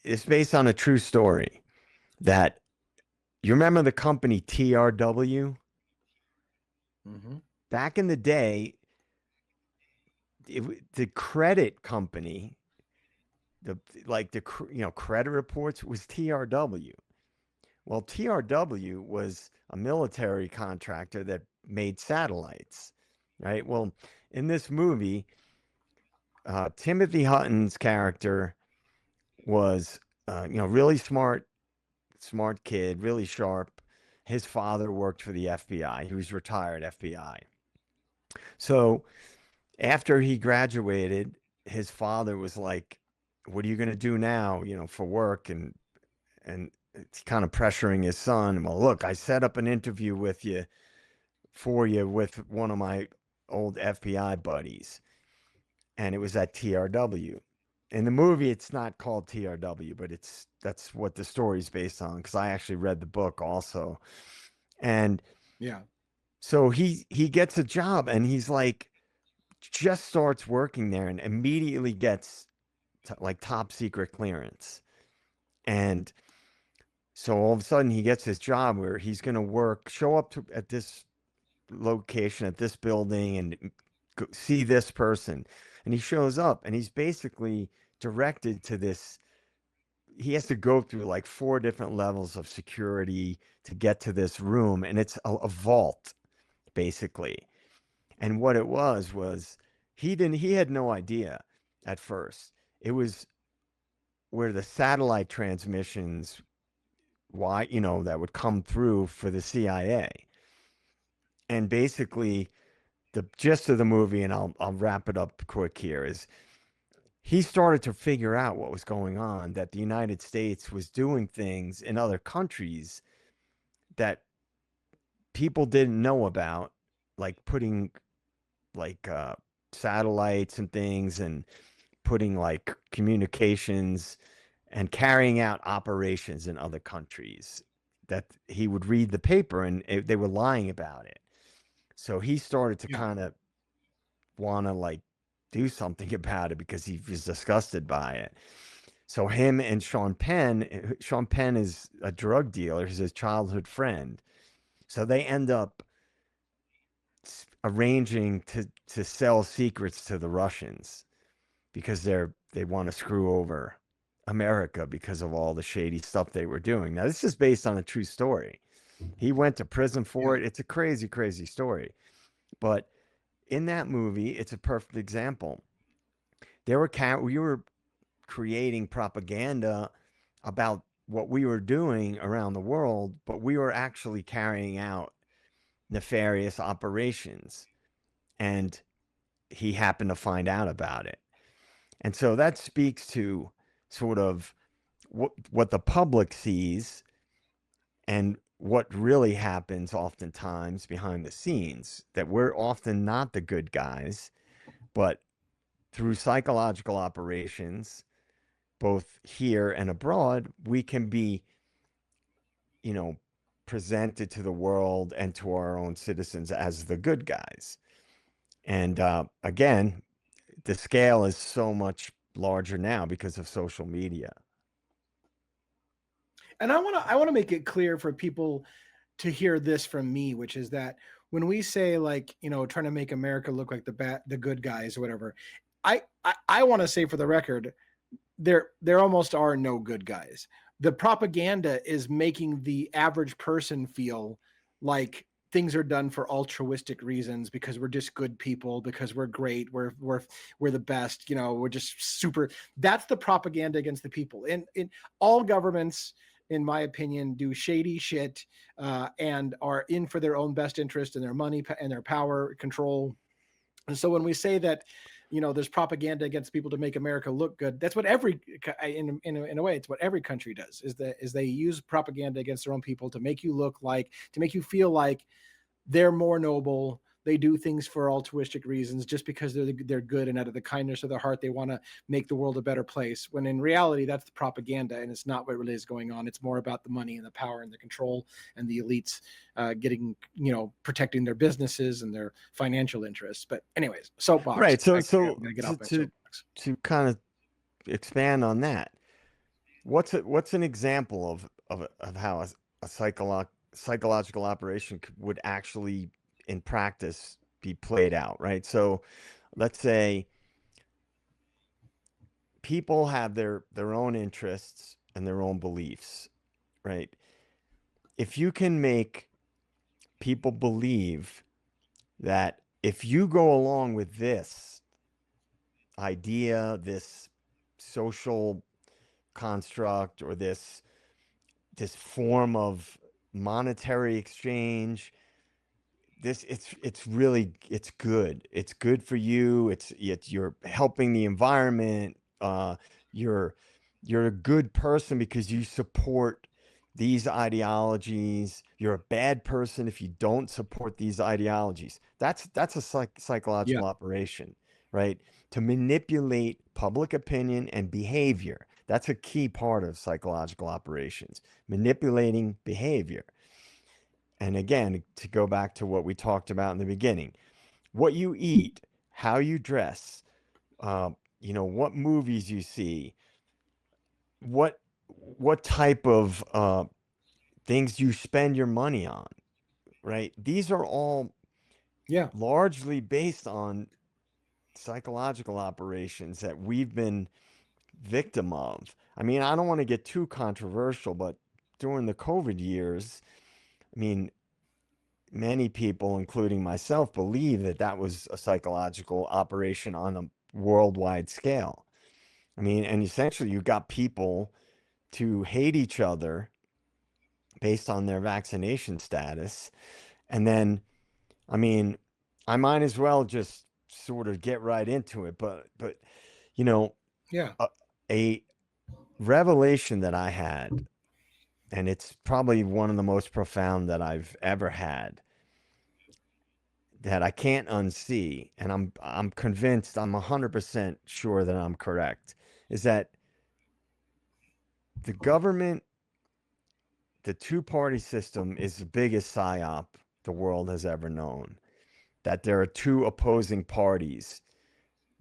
it's based on a true story that you remember the company TRW. hmm back in the day, the credit company, the like the credit reports was TRW. Well, TRW was a military contractor that made satellites, right? Well, in this movie, Timothy Hutton's character was, really smart kid, really sharp. His father worked for the FBI. He was retired FBI. So after he graduated, his father was like, "What are you going to do now? For work?" And it's kind of pressuring his son. Well, look, I set up an interview for you with one of my old FBI buddies, and it was at TRW. In the movie, it's not called TRW, but that's what the story's based on because I actually read the book also. And Yeah. so he gets a job, and he's like just starts working there and immediately gets like top secret clearance. And so all of a sudden he gets this job where he's going to show up at this location, at this building, and see this person. And he shows up, and he's basically directed to this. He has to go through like four different levels of security to get to this room, and it's a vault basically. And what it was he had no idea at first. It was where the satellite transmissions, that would come through for the CIA. And basically the gist of the movie, and I'll wrap it up quick here, is he started to figure out what was going on, that the United States was doing things in other countries that people didn't know about, like putting like satellites and things, and putting like communications and carrying out operations in other countries, that he would read the paper and they were lying about it. So he started to Yeah. kind of want to like do something about it because he was disgusted by it. So him and Sean Penn is a drug dealer. He's his childhood friend. So they end up arranging to sell secrets to the Russians because they want to screw over America because of all the shady stuff they were doing. Now this is based on a true story. He went to prison for Yeah. it. It's a crazy, crazy story. But in that movie, it's a perfect example. We were creating propaganda about what we were doing around the world, but we were actually carrying out nefarious operations. And he happened to find out about it. And so that speaks to sort of what the public sees and what really happens oftentimes behind the scenes, that we're often not the good guys, but through psychological operations, both here and abroad, we can be, you know, presented to the world and to our own citizens as the good guys. And again, the scale is so much larger now because of social media. And I want to make it clear for people to hear this from me, which is that when we say, like, trying to make America look like the good guys or whatever, I want to say for the record, there almost are no good guys. The propaganda is making the average person feel like things are done for altruistic reasons, because we're just good people, because we're great, we're the best, we're just super. That's the propaganda against the people. And in all governments, in my opinion, do shady shit, and are in for their own best interest and their money and their power control. And so when we say that, there's propaganda against people to make America look good, that's what in a way, it's what every country does, is they use propaganda against their own people to make you feel like they're more noble. They do things for altruistic reasons just because they're good, and out of the kindness of their heart, they want to make the world a better place. When in reality, that's the propaganda, and it's not what really is going on. It's more about the money and the power and the control and the elites getting, protecting their businesses and their financial interests. But anyways, soapbox. Right. So I'm so gonna get to off my to soapbox. to kind of expand on that, what's an example of how a psychological operation would actually in practice be played out, right? So let's say people have their own interests and their own beliefs, right? If you can make people believe that if you go along with this idea, this social construct, or this form of monetary exchange, this it's really it's good for you, you're helping the environment, you're a good person because you support these ideologies, you're a bad person if you don't support these ideologies. That's a Yeah. psychological operation, right? To manipulate public opinion and behavior. That's a key part of psychological operations, manipulating behavior. And again, to go back to what we talked about in the beginning, what you eat, how you dress, uh, what movies you see, what type of things you spend your money on, right? These are all Yeah. largely based on psychological operations that we've been victim of. I mean, I don't want to get too controversial, but during the COVID years, I mean, many people, including myself, believe that that was a psychological operation on a worldwide scale. I mean, and essentially, you got people to hate each other based on their vaccination status. And then, I mean, I might as well just sort of get right into it. But you know, Yeah. a, a revelation that I had, and it's probably one of the most profound that I've ever had, that I can't unsee, and I'm convinced, I'm 100% sure that I'm correct, is that the government, the two-party system is the biggest psyop the world has ever known. That there are two opposing parties,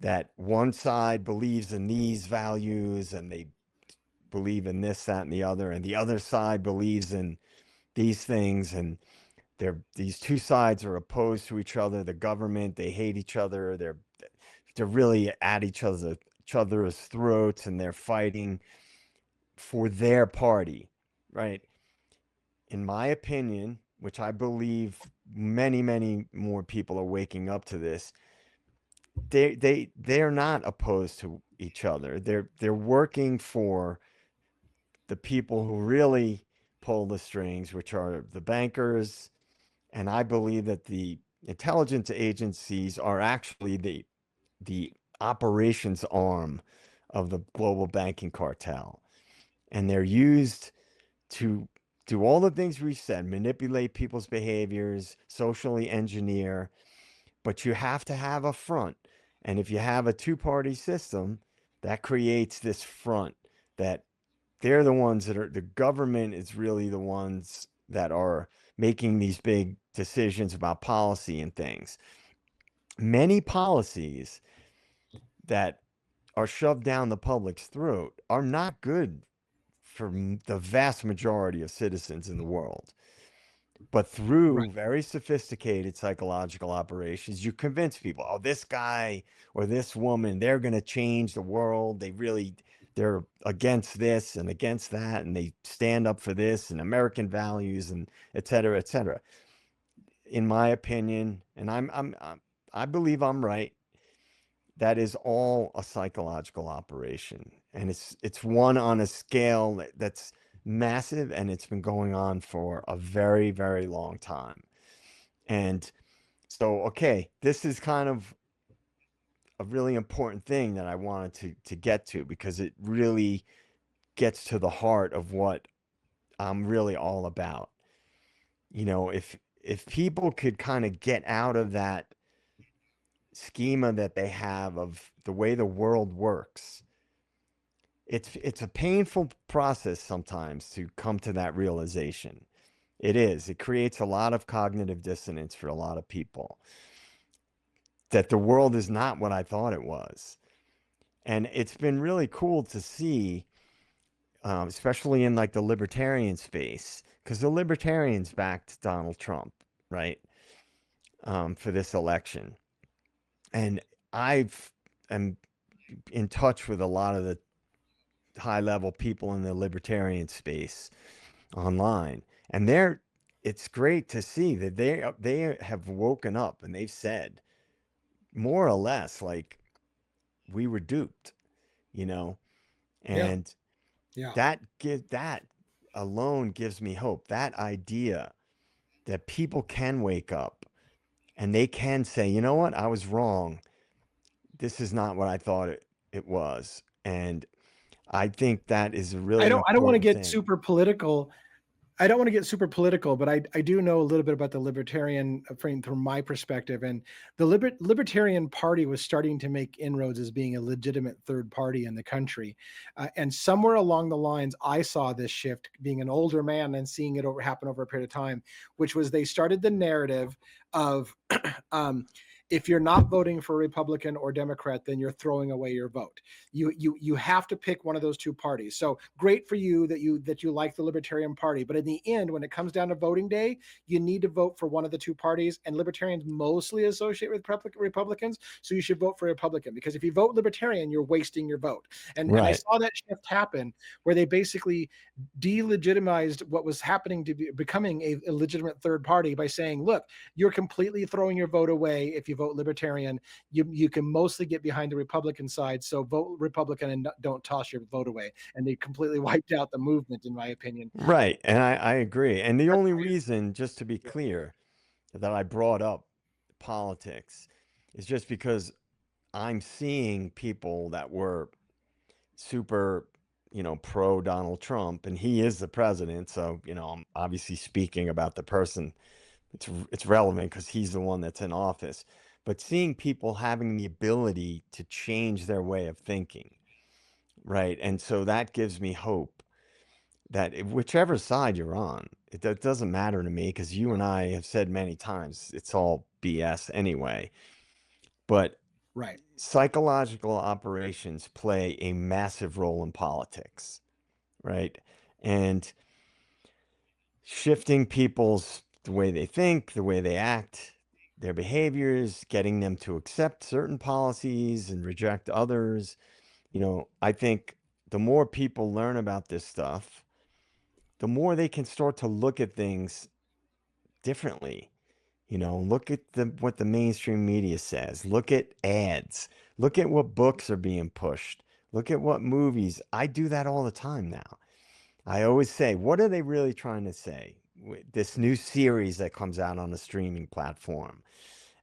that one side believes in these values and they believe in this, that, and the other, and the other side believes in these things, and these two sides are opposed to each other. The government, they hate each other. They're really at each other's throats, and they're fighting for their party, right? In my opinion, which I believe many more people are waking up to this, they're not opposed to each other. They're working for the people who really pull the strings, which are the bankers. And I believe that the intelligence agencies are actually the operations arm of the global banking cartel. And they're used to do all the things we said, manipulate people's behaviors, socially engineer, but you have to have a front. And if you have a two-party system, that creates this front, that they're the ones that are, the government is really the ones that are making these big decisions about policy and things. Many policies that are shoved down the public's throat are not good for the vast majority of citizens in the world. But Right. through very sophisticated psychological operations, you convince people, oh, this guy or this woman, they're going to change the world. They're against this and against that, and they stand up for this and American values and et cetera, et cetera. In my opinion, and I believe I'm right, that is all a psychological operation. And it's one on a scale that's massive, and it's been going on for a very long time. And so, okay, this is kind of a really important thing that I wanted to get to, because it really gets to the heart of what I'm really all about. If people could kind of get out of that schema that they have of the way the world works, it's a painful process sometimes to come to that realization. It is. It creates a lot of cognitive dissonance for a lot of people, that the world is not what I thought it was. And it's been really cool to see, especially in like the libertarian space, because the libertarians backed Donald Trump, right? for this election, and I've am in touch with a lot of the high level people in the libertarian space online, and it's great to see that they have woken up and they've said more or less like we were duped, you know, Yeah. and Yeah. that alone gives me hope. That idea that people can wake up and they can say, you know what, I was wrong. This is not what I thought it was. And I think that is a I really don't want to important get thing. super political. I don't want to get super political, but I do know a little bit about the libertarian frame from my perspective. And the Libertarian Party was starting to make inroads as being a legitimate third party in the country. And somewhere along the lines, I saw this shift being an older man and seeing it happen over a period of time, which was they started the narrative of um, if you're not voting for Republican or Democrat, then you're throwing away your vote. You have to pick one of those two parties. So great for you that you like the Libertarian Party, but in the end, when it comes down to voting day, you need to vote for one of the two parties. And Libertarians mostly associate with Republicans, so you should vote for Republican, because if you vote Libertarian, you're wasting your vote. And I Right. saw that shift happen where they basically delegitimized what was happening to be becoming a legitimate third party by saying, look, you're completely throwing your vote away if you vote Libertarian. You can mostly get behind the Republican side, so vote Republican and don't toss your vote away. And they completely wiped out the movement, in my opinion. Right. And I agree. And the That's only crazy. reason, just to be clear, that I brought up politics is just because I'm seeing people that were super, pro Donald Trump, and he is the president. So, I'm obviously speaking about the person. It's relevant because he's the one that's in office. But seeing people having the ability to change their way of thinking, right? And so that gives me hope that whichever side you're on, that doesn't matter to me because you and I have said many times it's all BS anyway. But Right. psychological operations play a massive role in politics, right? And shifting people's the way they think, the way they act, their behaviors, getting them to accept certain policies and reject others. I think the more people learn about this stuff, the more they can start to look at things differently. Look at what the mainstream media says. Look at ads. Look at what books are being pushed. Look at what movies. I do that all the time now. I always say, what are they really trying to say? This new series that comes out on a streaming platform,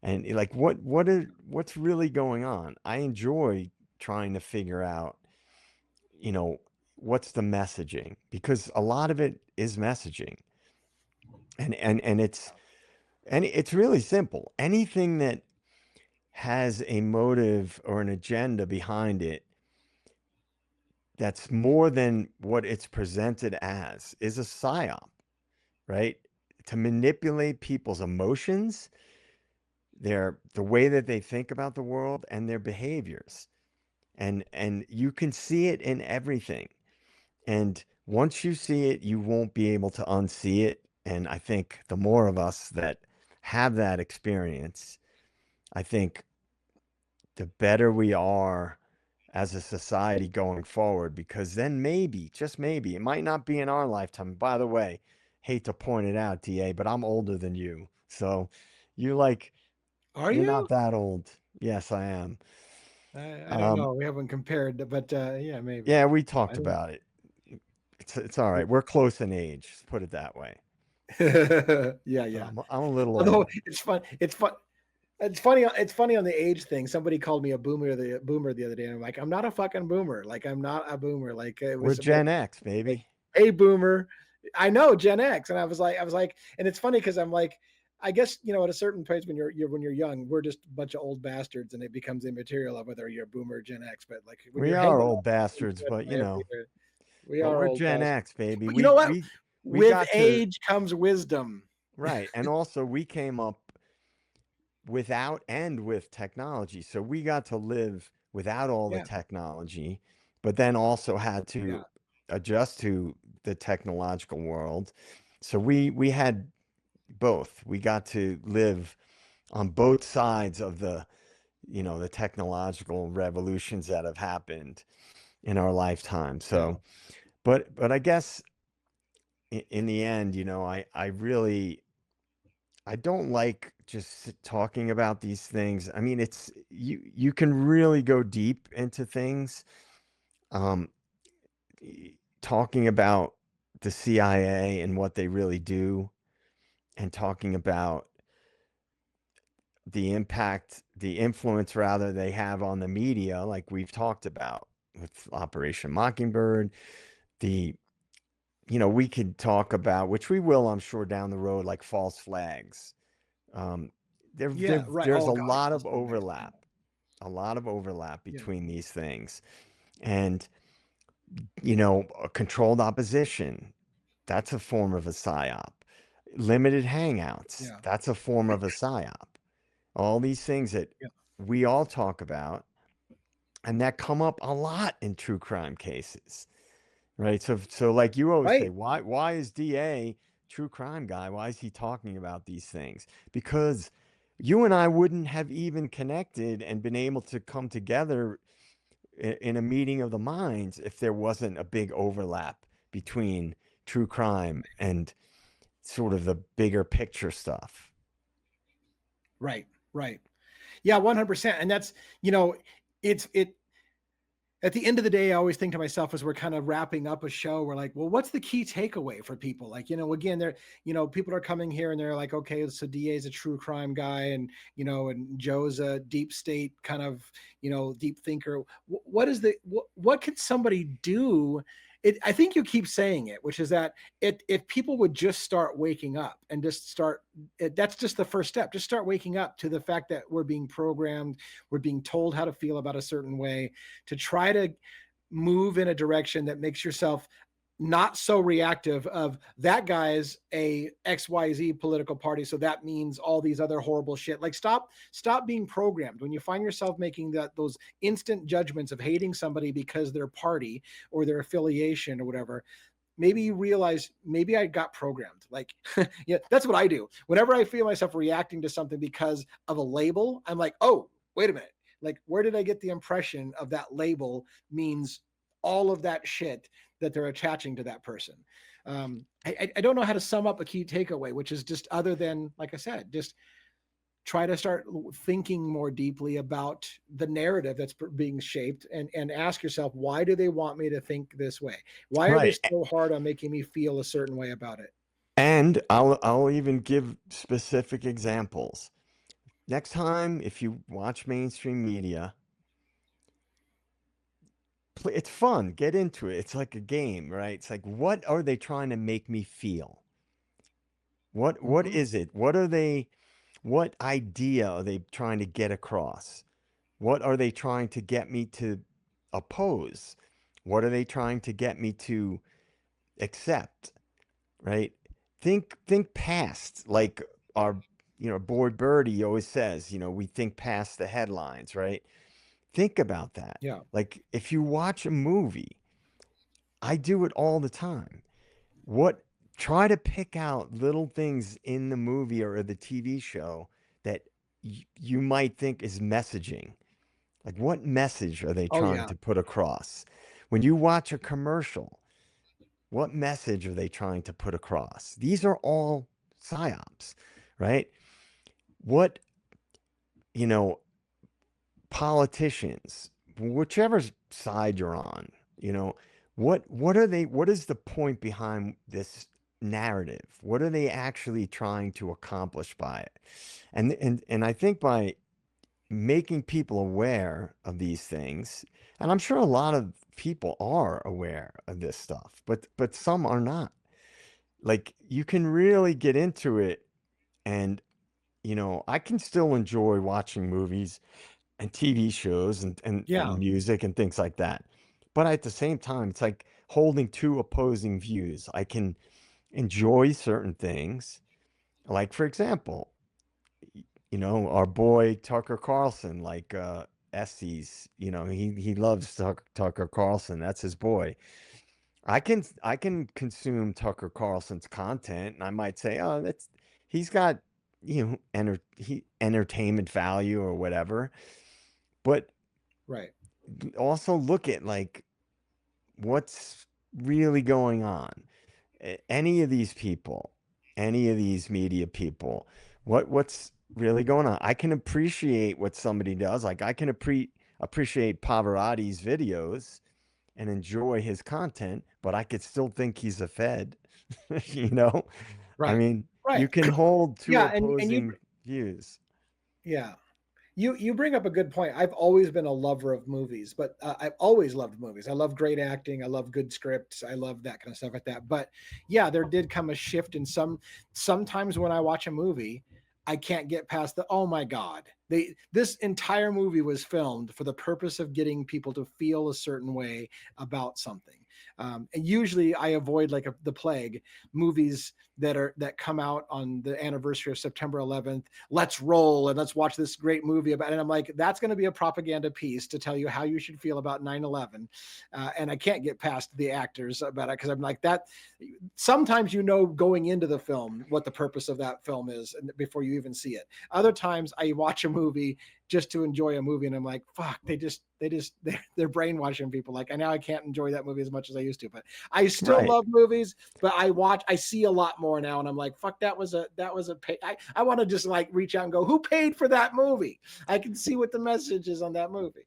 and like, what's really going on? I enjoy trying to figure out, you know, what's the messaging, because a lot of it is messaging, and it's really simple. Anything that has a motive or an agenda behind it that's more than what it's presented as is a psyop, right? To manipulate people's emotions, the way that they think about the world and their behaviors. And you can see it in everything. And once you see it, you won't be able to unsee it. And I think the more of us that have that experience, I think the better we are as a society going forward, because then maybe, just maybe, it might not be in our lifetime. By the way, hate to point it out, DA, but I'm older than you. So you like, Are you're you? not that old. Yes, I am. I don't Um, know. We haven't compared, but yeah, maybe. yeah, we I talked don't about it. It's all right. We're close in age. Let's put it that way. yeah, But yeah. I'm a little Although older. it's fun. It's fun. It's funny. It's funny on the age thing. Somebody called me a boomer the other day, and I'm like, I'm not a fucking boomer. Like, I'm not a boomer. Like, it We're was, but Gen X, like, baby. hey, boomer. I know Gen X, and I was like, and it's funny because I'm like, I guess at a certain place when you're young, we're just a bunch of old bastards, and it becomes immaterial of whether you're a boomer or Gen X. But like when We you're are hanging old out, bastards, but we but are we're old Gen bastards. X, baby. But you know what? We With got to age comes wisdom. right, and also we came up without and with technology. So we got to live without all the Yeah, technology, but then also had yeah, to adjust to the technological world. So we had both. We got to live on both sides of the technological revolutions that have happened in our lifetime. Yeah. So, but I guess in the end, I don't like just talking about these things. I mean, you can really go deep into things. Um, Talking about the CIA and what they really do, and talking about the impact, the influence rather they have on the media, like we've talked about with Operation Mockingbird. The we could talk about, which we will, I'm sure, down the road, like false flags. Um, Yeah, right. there's Oh a gosh, lot false of flags. overlap, a lot of overlap Yeah. between these things. And, a controlled opposition, that's a form of a PSYOP. Limited hangouts, Yeah. that's a form of a PSYOP. All these things that Yeah. we all talk about and that come up a lot in true crime cases. Right. So like you always say, Right. why is DA true crime guy? Why is he talking about these things? Because you and I wouldn't have even connected and been able to come together in a meeting of the minds if there wasn't a big overlap between true crime and sort of the bigger picture stuff. Right. Right. Yeah, 100%. And that's, you know, it at the end of the day, I always think to myself as we're kind of wrapping up a show, we're like, well, what's the key takeaway for people? Like, again, people are coming here and they're like, okay, so DA is a true crime guy, and and Joe's a deep state kind of, deep thinker. What can somebody do? I think you keep saying it, which is that if people would just start waking up and just that's just the first step. Just start waking up to the fact that we're being programmed, we're being told how to feel about a certain way, to try to move in a direction that makes yourself not so reactive of that guy's a XYZ political party, so that means all these other horrible shit. Like, stop being programmed. When you find yourself making those instant judgments of hating somebody because their party or their affiliation or whatever, maybe you realize maybe I got programmed. Like, yeah, that's what I do. Whenever I feel myself reacting to something because of a label, I'm like, oh, wait a minute. Like, where did I get the impression of that label means all of that shit that they're attaching to that person? I don't know how to sum up a key takeaway, which is just, other than, like I said, just try to start thinking more deeply about the narrative that's being shaped, and ask yourself, why do they want me to think this way? Why are they Right. so hard on making me feel a certain way about it? And I'll even give specific examples. Next time, if you watch mainstream media, it's fun. Get into it. It's like a game, right? It's like, what are they trying to make me feel? What Mm-hmm. is it? What are they? What idea are they trying to get across? What are they trying to get me to oppose? What are they trying to get me to accept? Right? Think past, like our Boyd Birdie always says, we think past the headlines, right? Think about that. Yeah. Like if you watch a movie, I do it all the time. What Try to pick out little things in the movie or the TV show that you might think is messaging. Like what message are they Oh trying yeah. to put across? When you watch a commercial, what message are they trying to put across? These are all psyops, right? What, you know, politicians, whichever side you're on, you know, what is the point behind this narrative? What are they actually trying to accomplish by it? And I think by making people aware of these things, and I'm sure a lot of people are aware of this stuff, but some are not. Like you can really get into it, and I can still enjoy watching movies and TV shows and Yeah. music and things like that. But at the same time, it's like holding two opposing views. I can enjoy certain things, like for example, our boy Tucker Carlson, like Essie's, he loves Tucker Carlson. That's his boy. I can consume Tucker Carlson's content, and I might say, oh, he's got entertainment value or whatever. But Right. also look at like what's really going on. Any of these people, any of these media people, what's really going on? I can appreciate what somebody does. Like I can appreciate Pavarotti's videos and enjoy his content, but I could still think he's a Fed. you know, I Right. mean, you Right. can hold two Yeah, and you opposing views. yeah. You bring up a good point. I've always been a lover of movies, but I've always loved movies. I love great acting. I love good scripts. I love that kind of stuff like that. But yeah, there did come a shift in sometimes when I watch a movie, I can't get past the oh my god. This entire movie was filmed for the purpose of getting people to feel a certain way about something. And usually I avoid like the plague movies that come out on the anniversary of September 11th. Let's roll and let's watch this great movie about it. And I'm like, that's going to be a propaganda piece to tell you how you should feel about 9/11. And I can't get past the actors about it because I'm like that. Sometimes going into the film what the purpose of that film is before you even see it. Other times I watch a movie just to enjoy a movie and I'm like, fuck, they're brainwashing people. Like I now I can't enjoy that movie as much as I used to, but I still Right. love movies, but I see a lot more now and I'm like, fuck, that was a pay. I want to just like reach out and go, who paid for that movie? I can see what the message is on that movie.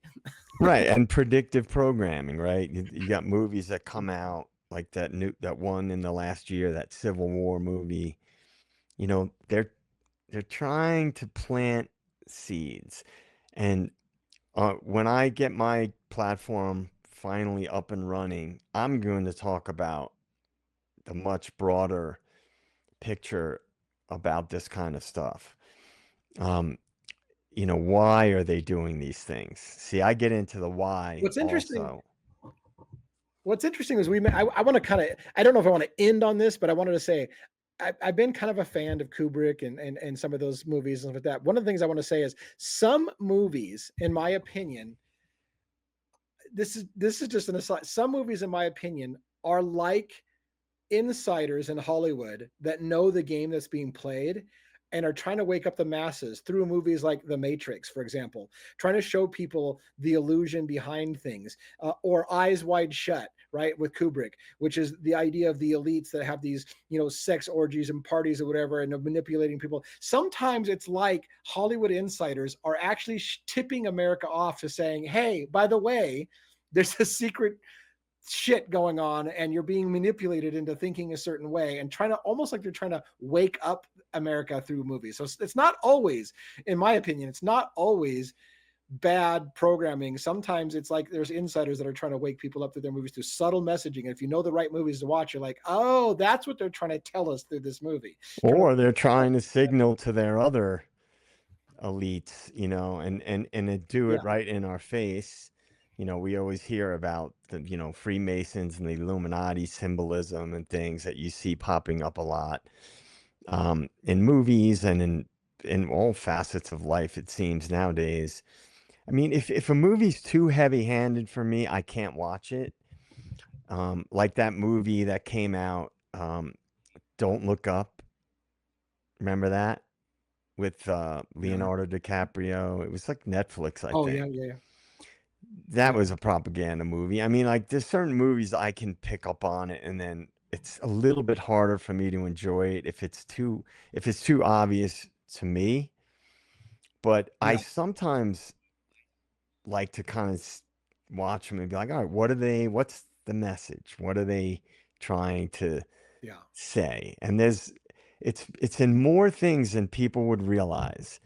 Right. And predictive programming, right? You got movies that come out like that one in the last year, that Civil War movie. They're trying to plant seeds. And when I get my platform finally up and running, I'm going to talk about the much broader picture about this kind of stuff. Um, why are they doing these things? See, I get into the why What's interesting also. What's interesting is I want to kind of, I don't know if I want to end on this, but I wanted to say I've been kind of a fan of Kubrick and some of those movies and stuff like that. One of the things I want to say is some movies, in my opinion, this is just an aside. Some movies, in my opinion, are like insiders in Hollywood that know the game that's being played and are trying to wake up the masses through movies like The Matrix, for example, trying to show people the illusion behind things, or Eyes Wide Shut, right, with Kubrick, which is the idea of the elites that have these, sex orgies and parties or whatever, and manipulating people. Sometimes it's like Hollywood insiders are actually tipping America off to saying, hey, by the way, there's a secret shit going on and you're being manipulated into thinking a certain way and trying to almost like they're trying to wake up America through movies. So it's not always, in my opinion, it's not always bad programming. Sometimes it's like there's insiders that are trying to wake people up through their movies through subtle messaging. And if you know the right movies to watch, you're like, oh, that's what they're trying to tell us through this movie. Trying to Or they're trying to signal to their other elites, and they do yeah, it right in our face. We always hear about the, Freemasons and the Illuminati symbolism and things that you see popping up a lot in movies and in all facets of life, it seems nowadays. I mean, if a movie's too heavy-handed for me, I can't watch it. Like that movie that came out, Don't Look Up. Remember that? With yeah. Leonardo DiCaprio. It was like Netflix, I Oh yeah, think. yeah, yeah. That Yeah. was a propaganda movie. I mean, like there's certain movies I can pick up on it and then it's a little bit harder for me to enjoy it if it's too obvious to me. But I Yeah. sometimes like to kind of watch them and be like, all right, what's the message? What are they trying to Yeah. say? And it's in more things than people would realize.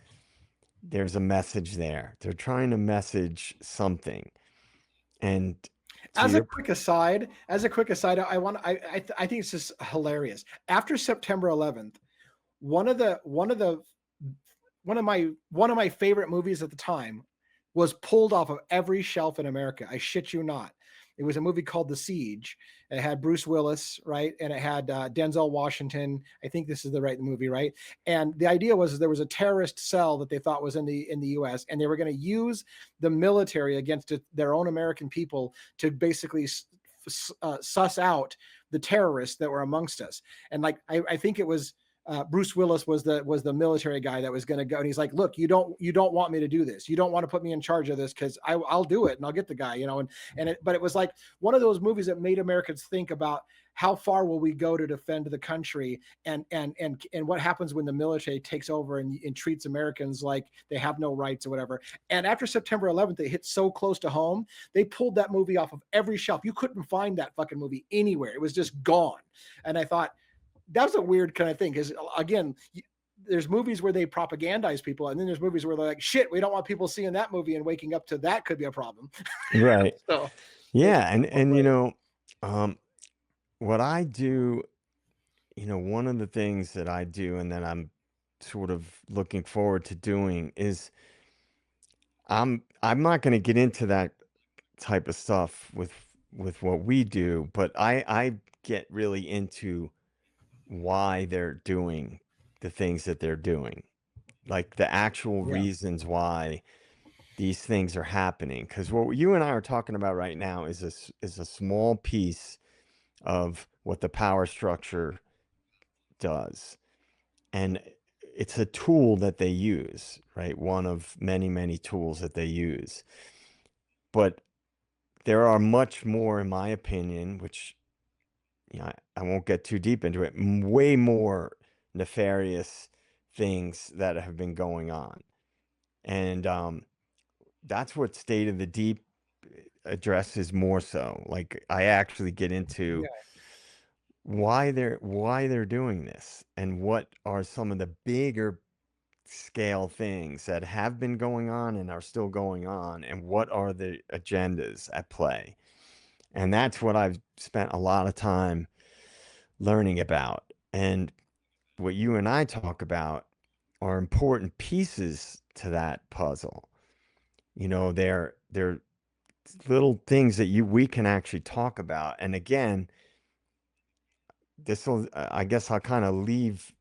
There's a message there. They're trying to message something. And to As a your quick aside, I think it's just hilarious. After September 11th, one of the one of the one of my favorite movies at the time was pulled off of every shelf in America. I shit you not. It was a movie called The Siege. It had Bruce Willis, right, and it had Denzel Washington. I think this is the right movie, right? And the idea was there was a terrorist cell that they thought was in the U.S. and they were going to use the military against their own American people to basically suss out the terrorists that were amongst us. And like I think it was Bruce Willis was the military guy that was going to go, and he's like, "Look, you don't want me to do this. You don't want to put me in charge of this because I'll do it and I'll get the guy, you know." But it was like one of those movies that made Americans think about how far will we go to defend the country, and what happens when the military takes over and treats Americans like they have no rights or whatever. And after September 11th, they hit so close to home, they pulled that movie off of every shelf. You couldn't find that fucking movie anywhere. It was just gone. And I thought, that was a weird kind of thing because again, there's movies where they propagandize people, and then there's movies where they're like, shit, we don't want people seeing that movie and waking up to that could be a problem. Right. So it's Yeah. And, both. um, what I do, one of the things that I do and that I'm sort of looking forward to doing is I'm not going to get into that type of stuff with what we do, but I get really into why they're doing the things that they're doing, like the actual Yeah, reasons why these things are happening. Because what you and I are talking about right now is a small piece of what the power structure does, and it's a tool that they use, right? One of many, many tools that they use. But there are much more, in my opinion, which I won't get too deep into it, way more nefarious things that have been going on. And that's what State of the Deep addresses more so. Like I actually get into yeah, why they're doing this and what are some of the bigger scale things that have been going on and are still going on, and what are the agendas at play. And that's what I've spent a lot of time learning about. And what you and I talk about are important pieces to that puzzle. They're little things that you we can actually talk about. And again, this will I guess I'll kind of leave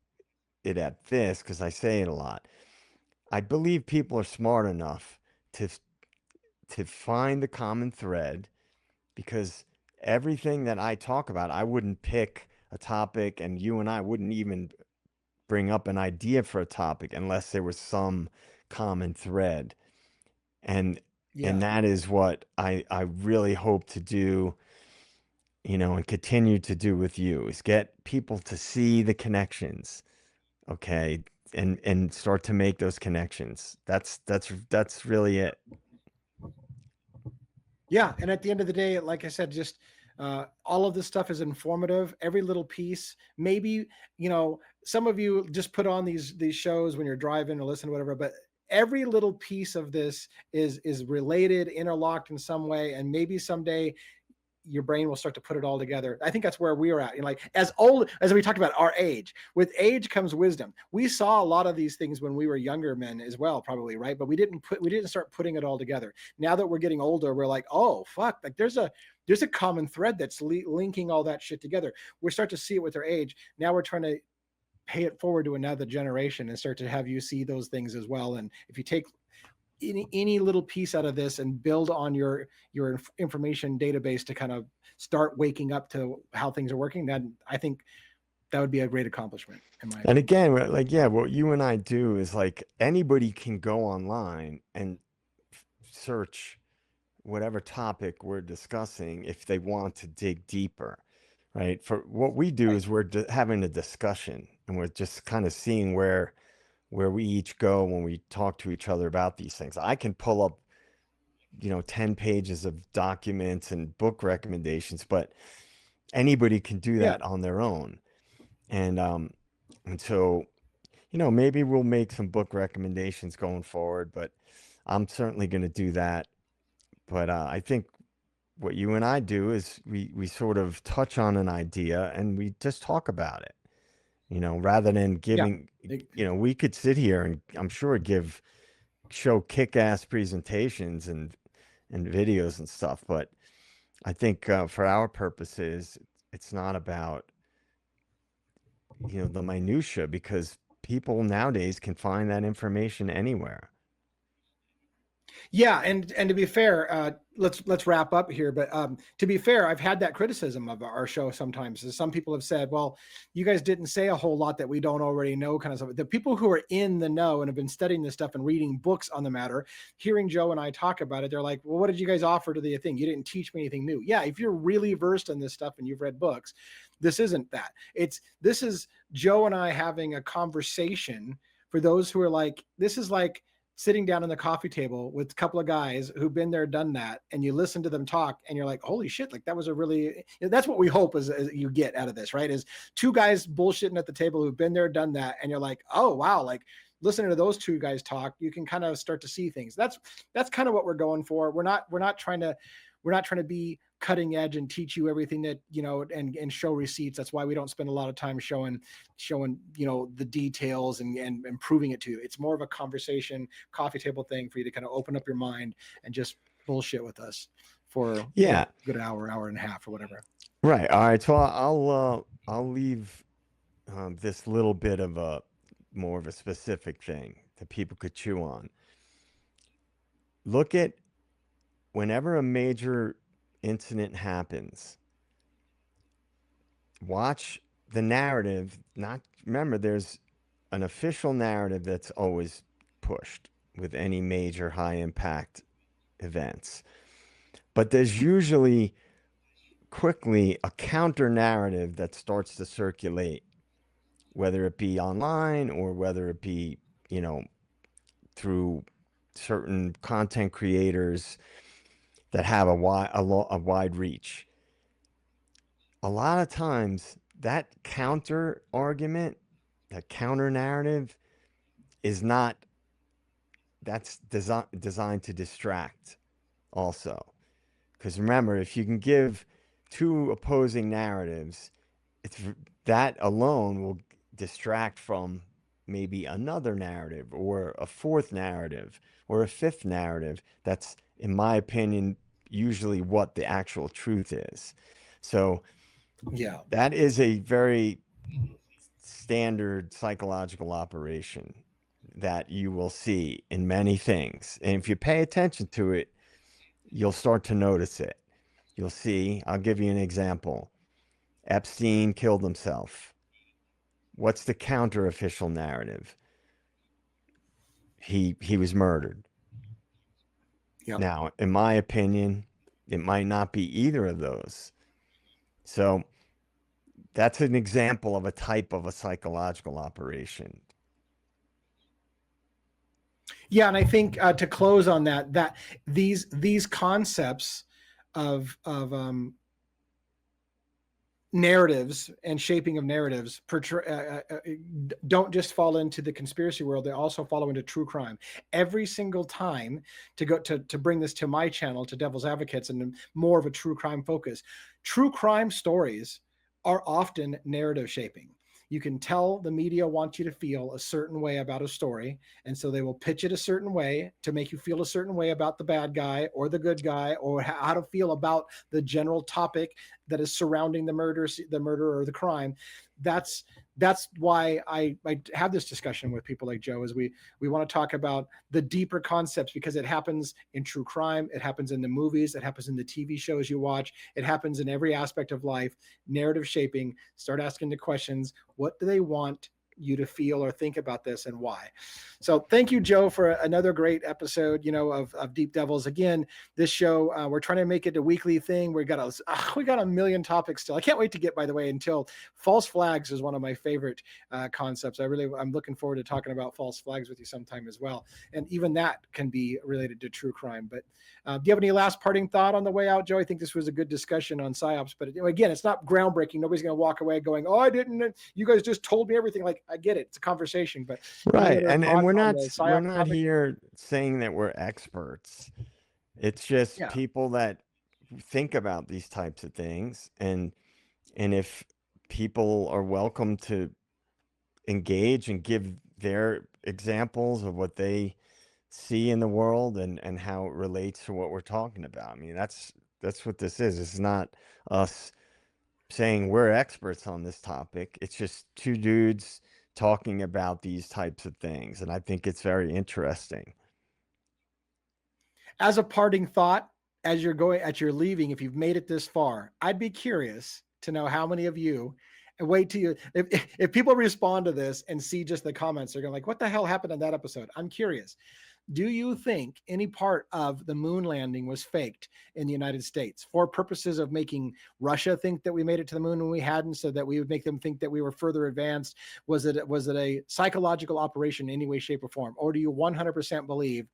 it at this because I say it a lot. I believe people are smart enough to find the common thread, because everything that I talk about, I wouldn't pick a topic and you and I wouldn't even bring up an idea for a topic unless there was some common thread. And yeah, that is what I really hope to do, and continue to do with you, is get people to see the connections, okay, and start to make those connections. That's really it. yeah. And at the end of the day, like I said, just all of this stuff is informative. Every little piece, maybe, some of you just put on these shows when you're driving or listen to whatever, but every little piece of this is related, interlocked in some way, and maybe someday your brain will start to put it all together. I think that's where we are at. Like as old as we talked about our age, with age comes wisdom. We saw a lot of these things when we were younger men as well, probably, right? But we didn't start putting it all together. Now that we're getting older, we're like, oh fuck, like there's a common thread that's linking all that shit together. We start to see it with our age. Now we're trying to pay it forward to another generation and start to have you see those things as well. And if you take any little piece out of this and build on your information database to kind of start waking up to how things are working, then I think that would be a great accomplishment in my And opinion. again, like, yeah, what you and I do is like anybody can go online and search whatever topic we're discussing if they want to dig deeper, right? For what we do Right. is we're having a discussion, and we're just kind of seeing where we each go when we talk to each other about these things. I can pull up, 10 pages of documents and book recommendations, but anybody can do Yeah. that on their own. And so, maybe we'll make some book recommendations going forward, but I'm certainly going to do that. But I think what you and I do is we sort of touch on an idea and we just talk about it, rather than Yeah. giving, we could sit here and I'm sure show kick-ass presentations and videos and stuff. But I think for our purposes, it's not about, the minutia, because people nowadays can find that information anywhere. Yeah, and to be fair, let's wrap up here. But to be fair, I've had that criticism of our show sometimes. Some people have said, "Well, you guys didn't say a whole lot that we don't already know," kind of stuff. The people who are in the know and have been studying this stuff and reading books on the matter, hearing Joe and I talk about it, they're like, "Well, what did you guys offer to the thing? You didn't teach me anything new." Yeah, if you're really versed in this stuff and you've read books, this isn't that. This is Joe and I having a conversation. For those who are like, this is like sitting down on the coffee table with a couple of guys who've been there, done that, and you listen to them talk and you're like, holy shit, like that was a really, that's what we hope is you get out of this, right? Is two guys bullshitting at the table who've been there, done that. And you're like, oh, wow. Like listening to those two guys talk, you can kind of start to see things. That's kind of what we're going for. We're not trying to be cutting edge and teach you everything that, and show receipts. That's why we don't spend a lot of time showing, the details and proving it to you. It's more of a conversation, coffee table thing for you to kind of open up your mind and just bullshit with us for Yeah. a good hour and a half or whatever. Right. All right. So I'll leave this little bit of a more of a specific thing that people could chew on. Look at whenever a major incident happens, watch the narrative. Not remember, there's an official narrative that's always pushed with any major high impact events, but there's usually quickly a counter narrative that starts to circulate, whether it be online or whether it be, through certain content creators that have a wide reach. A lot of times that counter argument, that counter narrative is not, that's designed to distract also. Because remember, if you can give two opposing narratives, it's that alone will distract from maybe another narrative or a fourth narrative or a fifth narrative. That's, in my opinion, usually what the actual truth is. So Yeah. that is a very standard psychological operation that you will see in many things. And if you pay attention to it, you'll start to notice it. You'll see, I'll give you an example. Epstein killed himself. What's the counter official narrative? He was murdered. Yeah. Now, in my opinion, it might not be either of those. So that's an example of a type of a psychological operation. Yeah. And I think to close on that these concepts of narratives and shaping of narratives don't just fall into the conspiracy world, they also follow into true crime. Every single time, to bring this to my channel, to Devil's Advocates, and more of a true crime focus, true crime stories are often narrative shaping. You can tell the media wants you to feel a certain way about a story, and so they will pitch it a certain way to make you feel a certain way about the bad guy or the good guy, or how to feel about the general topic that is surrounding the murder or the crime. That's why I have this discussion with people like Joe, is we want to talk about the deeper concepts, because it happens in true crime, it happens in the movies, it happens in the TV shows you watch, it happens in every aspect of life. Narrative shaping. Start asking the questions: what do they want you to feel or think about this, and why? So thank you, Joe, for another great episode, of Deep Devils. Again, this show, we're trying to make it a weekly thing. We got a million topics still. I can't wait to get, by the way, until false flags is one of my favorite concepts. I'm looking forward to talking about false flags with you sometime as well. And even that can be related to true crime. But do you have any last parting thought on the way out, Joe? I think this was a good discussion on PSYOPs, but again, it's not groundbreaking. Nobody's going to walk away going, "Oh, I didn't. You guys just told me everything." Like, I get it; it's a conversation. But Right. And thoughts we're on not the we're PSYOP not topic? here saying that we're experts. It's just Yeah. people that think about these types of things, and if people are welcome to engage and give their examples of what they see in the world and how it relates to what we're talking about. I mean, that's what this is. It's not us saying we're experts on this topic. It's just two dudes talking about these types of things, and I think it's very interesting. as a parting thought, as you're leaving, if you've made it this far, I'd be curious to know how many of you, and wait till you, if people respond to this and see just the comments, they're going like, what the hell happened in that episode? I'm curious. Do you think any part of the moon landing was faked in the United States for purposes of making Russia think that we made it to the moon when we hadn't, so that we would make them think that we were further advanced? Was it a psychological operation in any way, shape, or form? Or do you 100% believe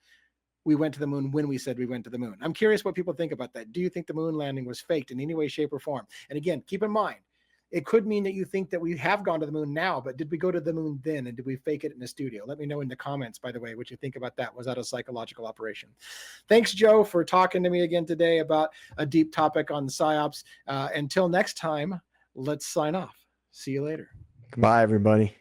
we went to the moon when we said we went to the moon? I'm curious what people think about that. Do you think the moon landing was faked in any way, shape, or form? And again, keep in mind, it could mean that you think that we have gone to the moon now, but did we go to the moon then? And did we fake it in the studio? Let me know in the comments, by the way, what you think about that. Was that a psychological operation? Thanks, Joe, for talking to me again today about a deep topic on the PSYOPs. Until next time, let's sign off. See you later. Bye, everybody.